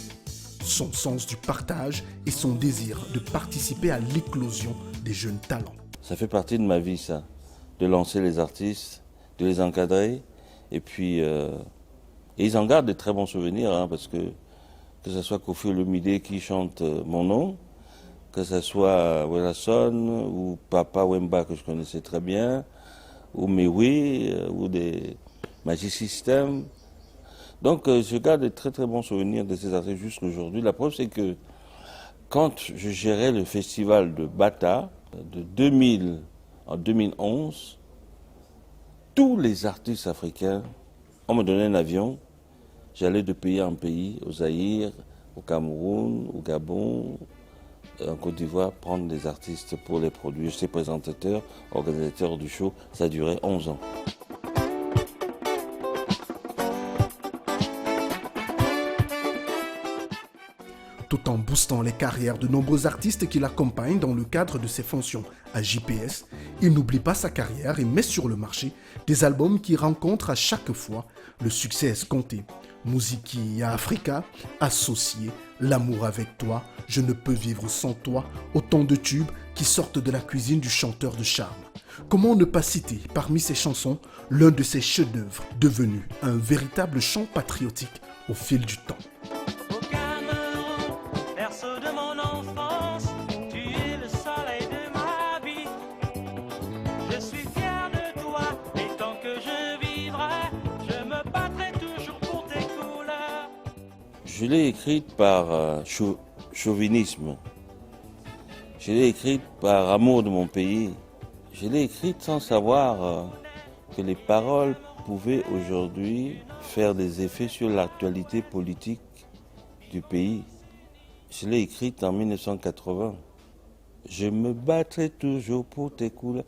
Son sens du partage et son désir de participer à l'éclosion des jeunes talents. Ça fait partie de ma vie, ça, de lancer les artistes, de les encadrer, et puis ils en gardent de très bons souvenirs, hein, parce que ce soit Koffi Olomidé qui chante mon nom, que ce soit Wellasson ou Papa Wemba que je connaissais très bien, ou Mewi, ou des Magic System. Donc je garde de très très bons souvenirs de ces artistes jusqu'à aujourd'hui. La preuve, c'est que quand je gérais le festival de Bata de 2000 en 2011, tous les artistes africains, on me donnait un avion, j'allais de pays en pays, au Zaïre, au Cameroun, au Gabon, en Côte d'Ivoire, prendre des artistes pour les produire. J'étais présentateur, organisateur du show, ça a duré 11 ans. Tout en boostant les carrières de nombreux artistes qui l'accompagnent dans le cadre de ses fonctions à JPS, il n'oublie pas sa carrière et met sur le marché des albums qui rencontrent à chaque fois le succès escompté. Musiki Africa, Associé, L'amour avec toi, Je ne peux vivre sans toi, autant de tubes qui sortent de la cuisine du chanteur de charme. Comment ne pas citer parmi ces chansons l'un de ses chefs-d'œuvre devenu un véritable chant patriotique au fil du temps. Je l'ai écrite par chauvinisme. Je l'ai écrite par amour de mon pays. Je l'ai écrite sans savoir que les paroles pouvaient aujourd'hui faire des effets sur l'actualité politique du pays. Je l'ai écrite en 1980. Je me battrai toujours pour tes couleurs.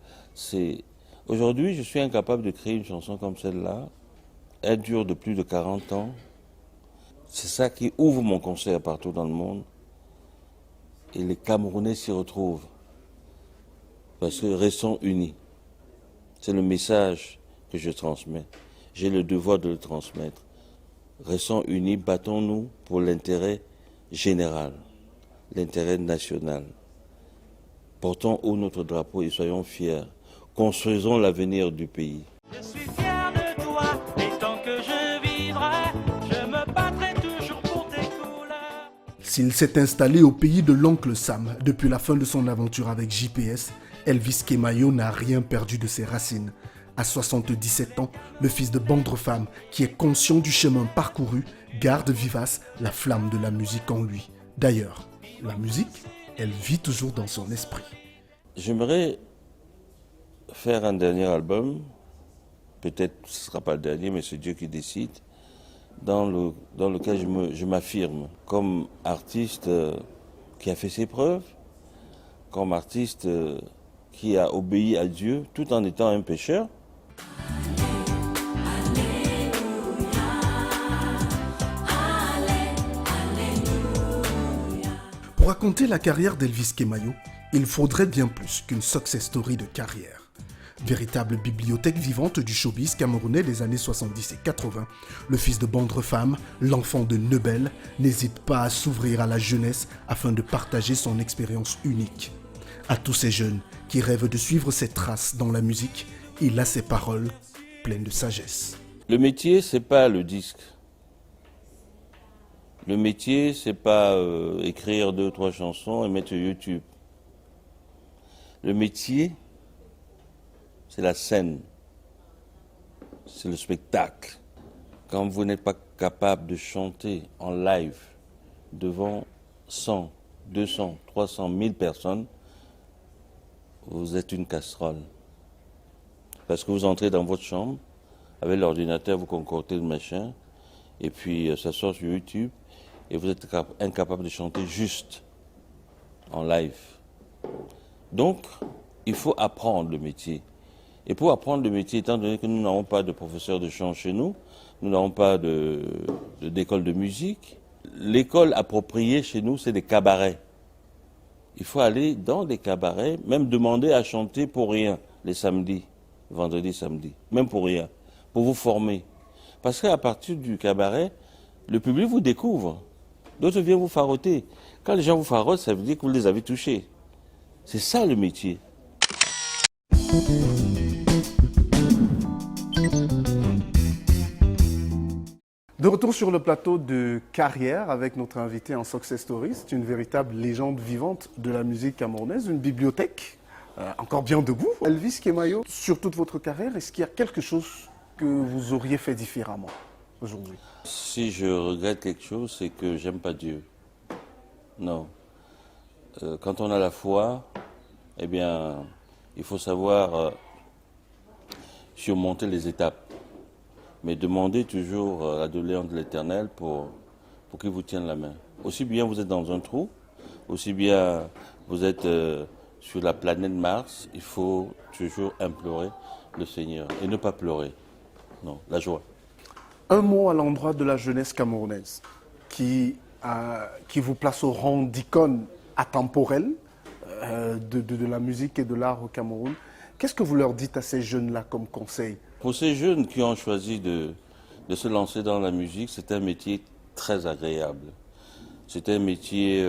Aujourd'hui, je suis incapable de créer une chanson comme celle-là. Elle dure de plus de 40 ans. C'est ça qui ouvre mon concert partout dans le monde. et les Camerounais s'y retrouvent. Parce que restons unis. C'est le message que je transmets. J'ai le devoir de le transmettre. Restons unis, battons-nous pour l'intérêt général, l'intérêt national. Portons haut notre drapeau et soyons fiers. Construisons l'avenir du pays. Je suis fier de toi, et tant que je vivrai, je me battrai toujours pour tes couleurs. S'il s'est installé au pays de l'oncle Sam depuis la fin de son aventure avec JPS, Elvis Kemayo n'a rien perdu de ses racines. À 77 ans, le fils de Bandrefam, qui est conscient du chemin parcouru, garde vivace la flamme de la musique en lui. D'ailleurs, la musique, elle vit toujours dans son esprit. J'aimerais faire un dernier album, peut-être ce ne sera pas le dernier, mais c'est Dieu qui décide, dans lequel je m'affirme comme artiste qui a fait ses preuves, comme artiste qui a obéi à Dieu tout en étant un pécheur. Pour raconter la carrière d'Elvis Kemayo, il faudrait bien plus qu'une success story de carrière. Véritable bibliothèque vivante du showbiz camerounais des années 70 et 80, le fils de Bandrefam, l'enfant de Nebel, n'hésite pas à s'ouvrir à la jeunesse afin de partager son expérience unique. À tous ces jeunes qui rêvent de suivre ses traces dans la musique, il a ses paroles pleines de sagesse. Le métier, c'est pas le disque. Le métier, c'est pas écrire 2 ou 3 chansons et mettre sur YouTube. Le métier, c'est la scène. C'est le spectacle. Quand vous n'êtes pas capable de chanter en live devant 100, 200, 300, 1000 personnes, vous êtes une casserole. Parce que vous entrez dans votre chambre, avec l'ordinateur, vous concoctez le machin, et puis ça sort sur YouTube, et vous êtes incapable de chanter juste en live. Donc, il faut apprendre le métier. Et pour apprendre le métier, étant donné que nous n'avons pas de professeur de chant chez nous, nous n'avons pas d'école de musique, l'école appropriée chez nous, c'est des cabarets. Il faut aller dans des cabarets, même demander à chanter pour rien les samedis, vendredis, samedis, même pour rien, pour vous former. Parce qu'à partir du cabaret, le public vous découvre. D'autres viennent vous faroter. Quand les gens vous farotent, ça veut dire que vous les avez touchés. C'est ça le métier. De retour sur le plateau de Carrière avec notre invité en Success Story, c'est une véritable légende vivante de la musique camerounaise, une bibliothèque encore bien debout. Elvis Kemayo, sur toute votre carrière, est-ce qu'il y a quelque chose que vous auriez fait différemment aujourd'hui? Si je regrette quelque chose, c'est que j'aime pas Dieu. Non. Quand on a la foi, eh bien, il faut savoir surmonter les étapes. Mais demandez toujours la doléance de l'Éternel pour qu'il vous tienne la main. Aussi bien vous êtes dans un trou, aussi bien vous êtes sur la planète Mars, il faut toujours implorer le Seigneur et ne pas pleurer. Non, la joie. Un mot à l'endroit de la jeunesse camerounaise qui vous place au rang d'icône atemporelle de la musique et de l'art au Cameroun. Qu'est-ce que vous leur dites à ces jeunes-là comme conseil? Pour ces jeunes qui ont choisi de se lancer dans la musique, c'est un métier très agréable. C'est un métier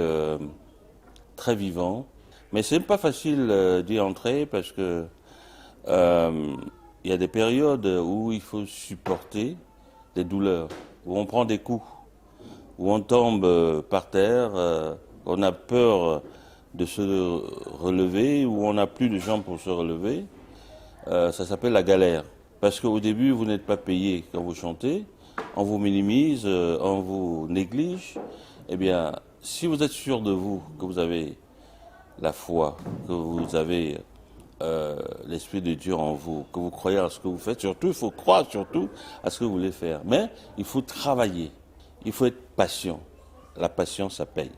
très vivant. Mais ce n'est pas facile d'y entrer parce que il y a des périodes où il faut supporter des douleurs, où on prend des coups, où on tombe par terre, on a peur de se relever, où on n'a plus de jambes pour se relever. Ça s'appelle la galère. Parce qu'au début, vous n'êtes pas payé quand vous chantez, on vous minimise, on vous néglige. Eh bien, si vous êtes sûr de vous, que vous avez la foi, que vous avez l'Esprit de Dieu en vous, que vous croyez à ce que vous faites, surtout, il faut croire surtout à ce que vous voulez faire. Mais il faut travailler, il faut être patient. La patience, ça paye.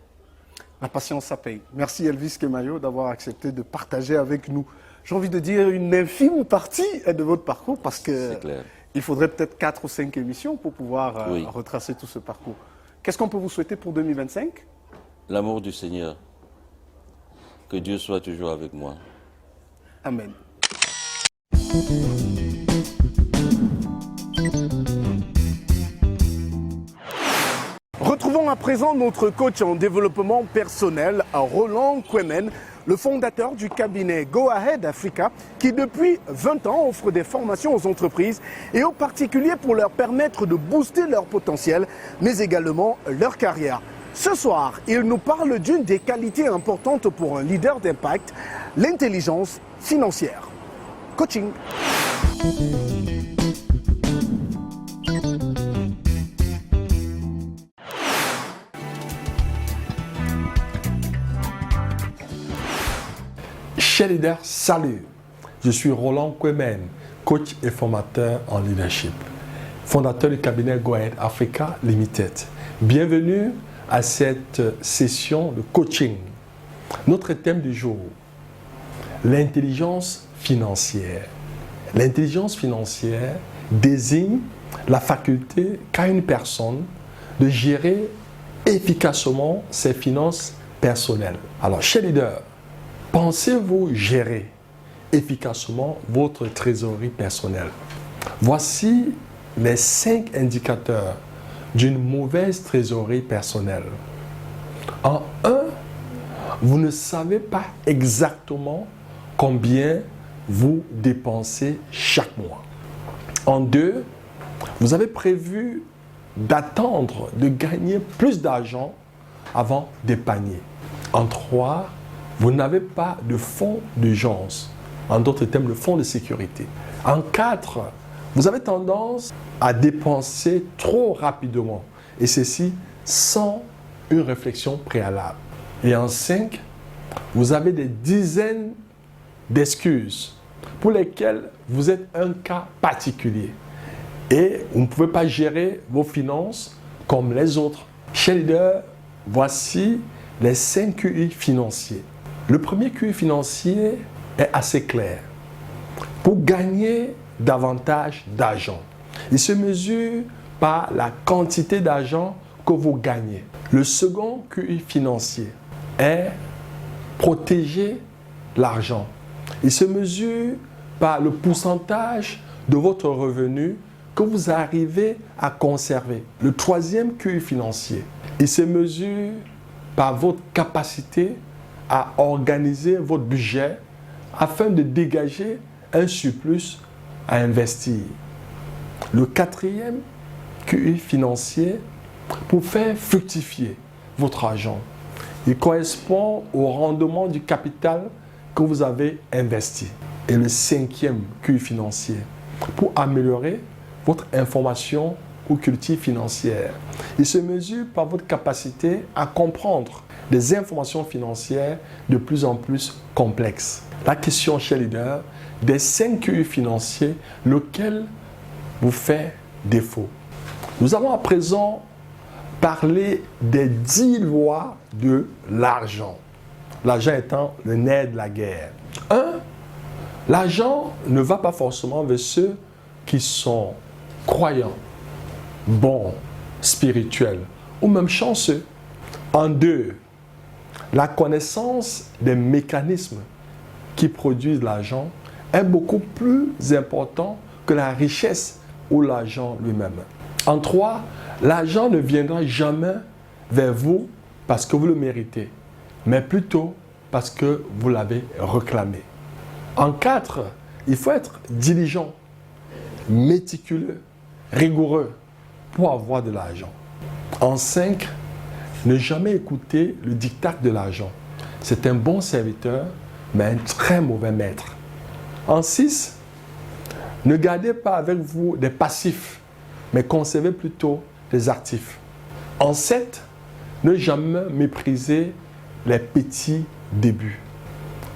La patience, ça paye. Merci Elvis Kemayo d'avoir accepté de partager avec nous, j'ai envie de dire, une infime partie de votre parcours, parce qu'il faudrait peut-être 4 ou 5 émissions pour pouvoir retracer tout ce parcours. Qu'est-ce qu'on peut vous souhaiter pour 2025? L'amour du Seigneur. Que Dieu soit toujours avec moi. Amen. Retrouvons à présent notre coach en développement personnel, Roland Kwemen, le fondateur du cabinet Go Ahead Africa, qui depuis 20 ans offre des formations aux entreprises et aux particuliers pour leur permettre de booster leur potentiel, mais également leur carrière. Ce soir, il nous parle d'une des qualités importantes pour un leader d'impact, l'intelligence financière. Coaching. Chers leaders, salut! Je suis Roland Kwemen, coach et formateur en leadership, fondateur du cabinet Go Ahead Africa Limited. Bienvenue à cette session de coaching. Notre thème du jour, l'intelligence financière. L'intelligence financière désigne la faculté qu'a une personne de gérer efficacement ses finances personnelles. Alors, chers leaders, pensez-vous gérer efficacement votre trésorerie personnelle? Voici les 5 indicateurs d'une mauvaise trésorerie personnelle. En 1, vous ne savez pas exactement combien vous dépensez chaque mois. En 2, vous avez prévu d'attendre de gagner plus d'argent avant d'épargner. En 3, vous n'avez pas de fonds d'urgence, en d'autres termes, le fonds de sécurité. En 4, vous avez tendance à dépenser trop rapidement, et ceci sans une réflexion préalable. Et en 5, vous avez des dizaines d'excuses pour lesquelles vous êtes un cas particulier et vous ne pouvez pas gérer vos finances comme les autres. Chers leaders, voici les 5 QI financiers. Le premier QI financier est assez clair. Pour gagner davantage d'argent, il se mesure par la quantité d'argent que vous gagnez. Le second QI financier est protéger l'argent. Il se mesure par le pourcentage de votre revenu que vous arrivez à conserver. Le troisième QI financier, il se mesure par votre capacité à organiser votre budget afin de dégager un surplus à investir. Le quatrième QI financier, pour faire fructifier votre argent, il correspond au rendement du capital que vous avez investi. Et le cinquième QI financier, pour améliorer votre information ou culture financière. Il se mesure par votre capacité à comprendre des informations financières de plus en plus complexes. La question, chers leaders, des 5 QI financiers, lequel vous fait défaut? Nous allons à présent parler des 10 lois de l'argent. L'argent étant le nerf de la guerre. 1. L'argent ne va pas forcément vers ceux qui sont croyants, bons, spirituels ou même chanceux. En 2, la connaissance des mécanismes qui produisent l'argent est beaucoup plus important que la richesse ou l'argent lui-même. En 3, l'argent ne viendra jamais vers vous parce que vous le méritez, mais plutôt parce que vous l'avez réclamé. En 4, il faut être diligent, méticuleux, rigoureux pour avoir de l'argent. En 5, ne jamais écouter le diktat de l'argent. C'est un bon serviteur, mais un très mauvais maître. En 6, ne gardez pas avec vous des passifs, mais conservez plutôt des actifs. En 7, ne jamais mépriser les petits débuts.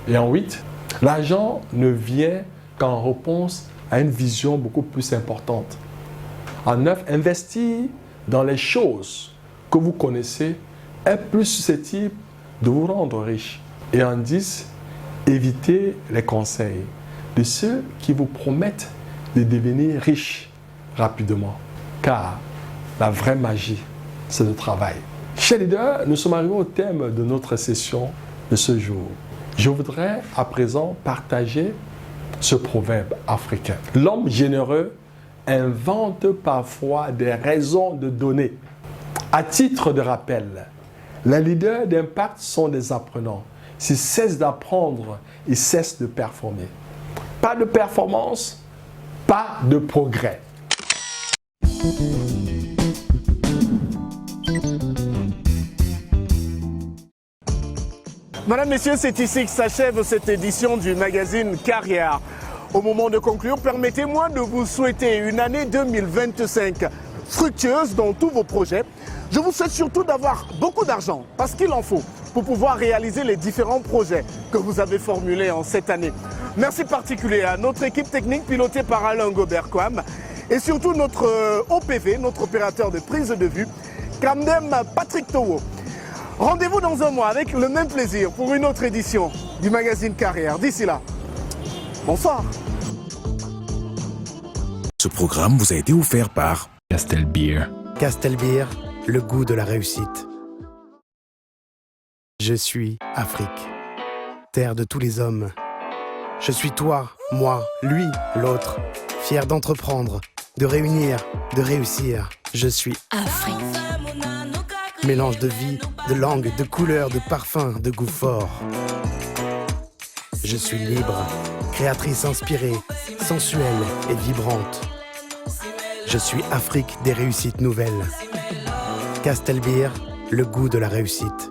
Et en 8, l'argent ne vient qu'en réponse à une vision beaucoup plus importante. En 9, investir dans les choses que vous connaissez est plus susceptible de vous rendre riche. Et en 10, évitez les conseils de ceux qui vous promettent de devenir riche rapidement. Car la vraie magie, c'est le travail. Chers leaders, nous sommes arrivés au thème de notre session de ce jour. Je voudrais à présent partager ce proverbe africain. L'homme généreux invente parfois des raisons de donner. À titre de rappel, les leaders d'impact sont des apprenants. S'ils cessent d'apprendre, ils cessent de performer. Pas de performance, pas de progrès. Madame, Messieurs, c'est ici que s'achève cette édition du magazine Carrière. Au moment de conclure, permettez-moi de vous souhaiter une année 2025 fructueuse dans tous vos projets. Je vous souhaite surtout d'avoir beaucoup d'argent, parce qu'il en faut, pour pouvoir réaliser les différents projets que vous avez formulés en cette année. Merci particulier à notre équipe technique pilotée par Alain Gobert-Kwam et surtout notre OPV, notre opérateur de prise de vue, Kamdem Patrick Towo. Rendez-vous dans un mois avec le même plaisir pour une autre édition du magazine Carrière. D'ici là, bonsoir. Ce programme vous a été offert par Castelbeer, le goût de la réussite. Je suis Afrique, terre de tous les hommes. Je suis toi, moi, lui, l'autre, fier d'entreprendre, de réunir, de réussir. Je suis Afrique. mélange de vie, de langue, de couleurs, de parfums, de goût fort. Je suis libre, créatrice inspirée, sensuelle et vibrante. Je suis Afrique des réussites nouvelles. Castelbeer, le goût de la réussite.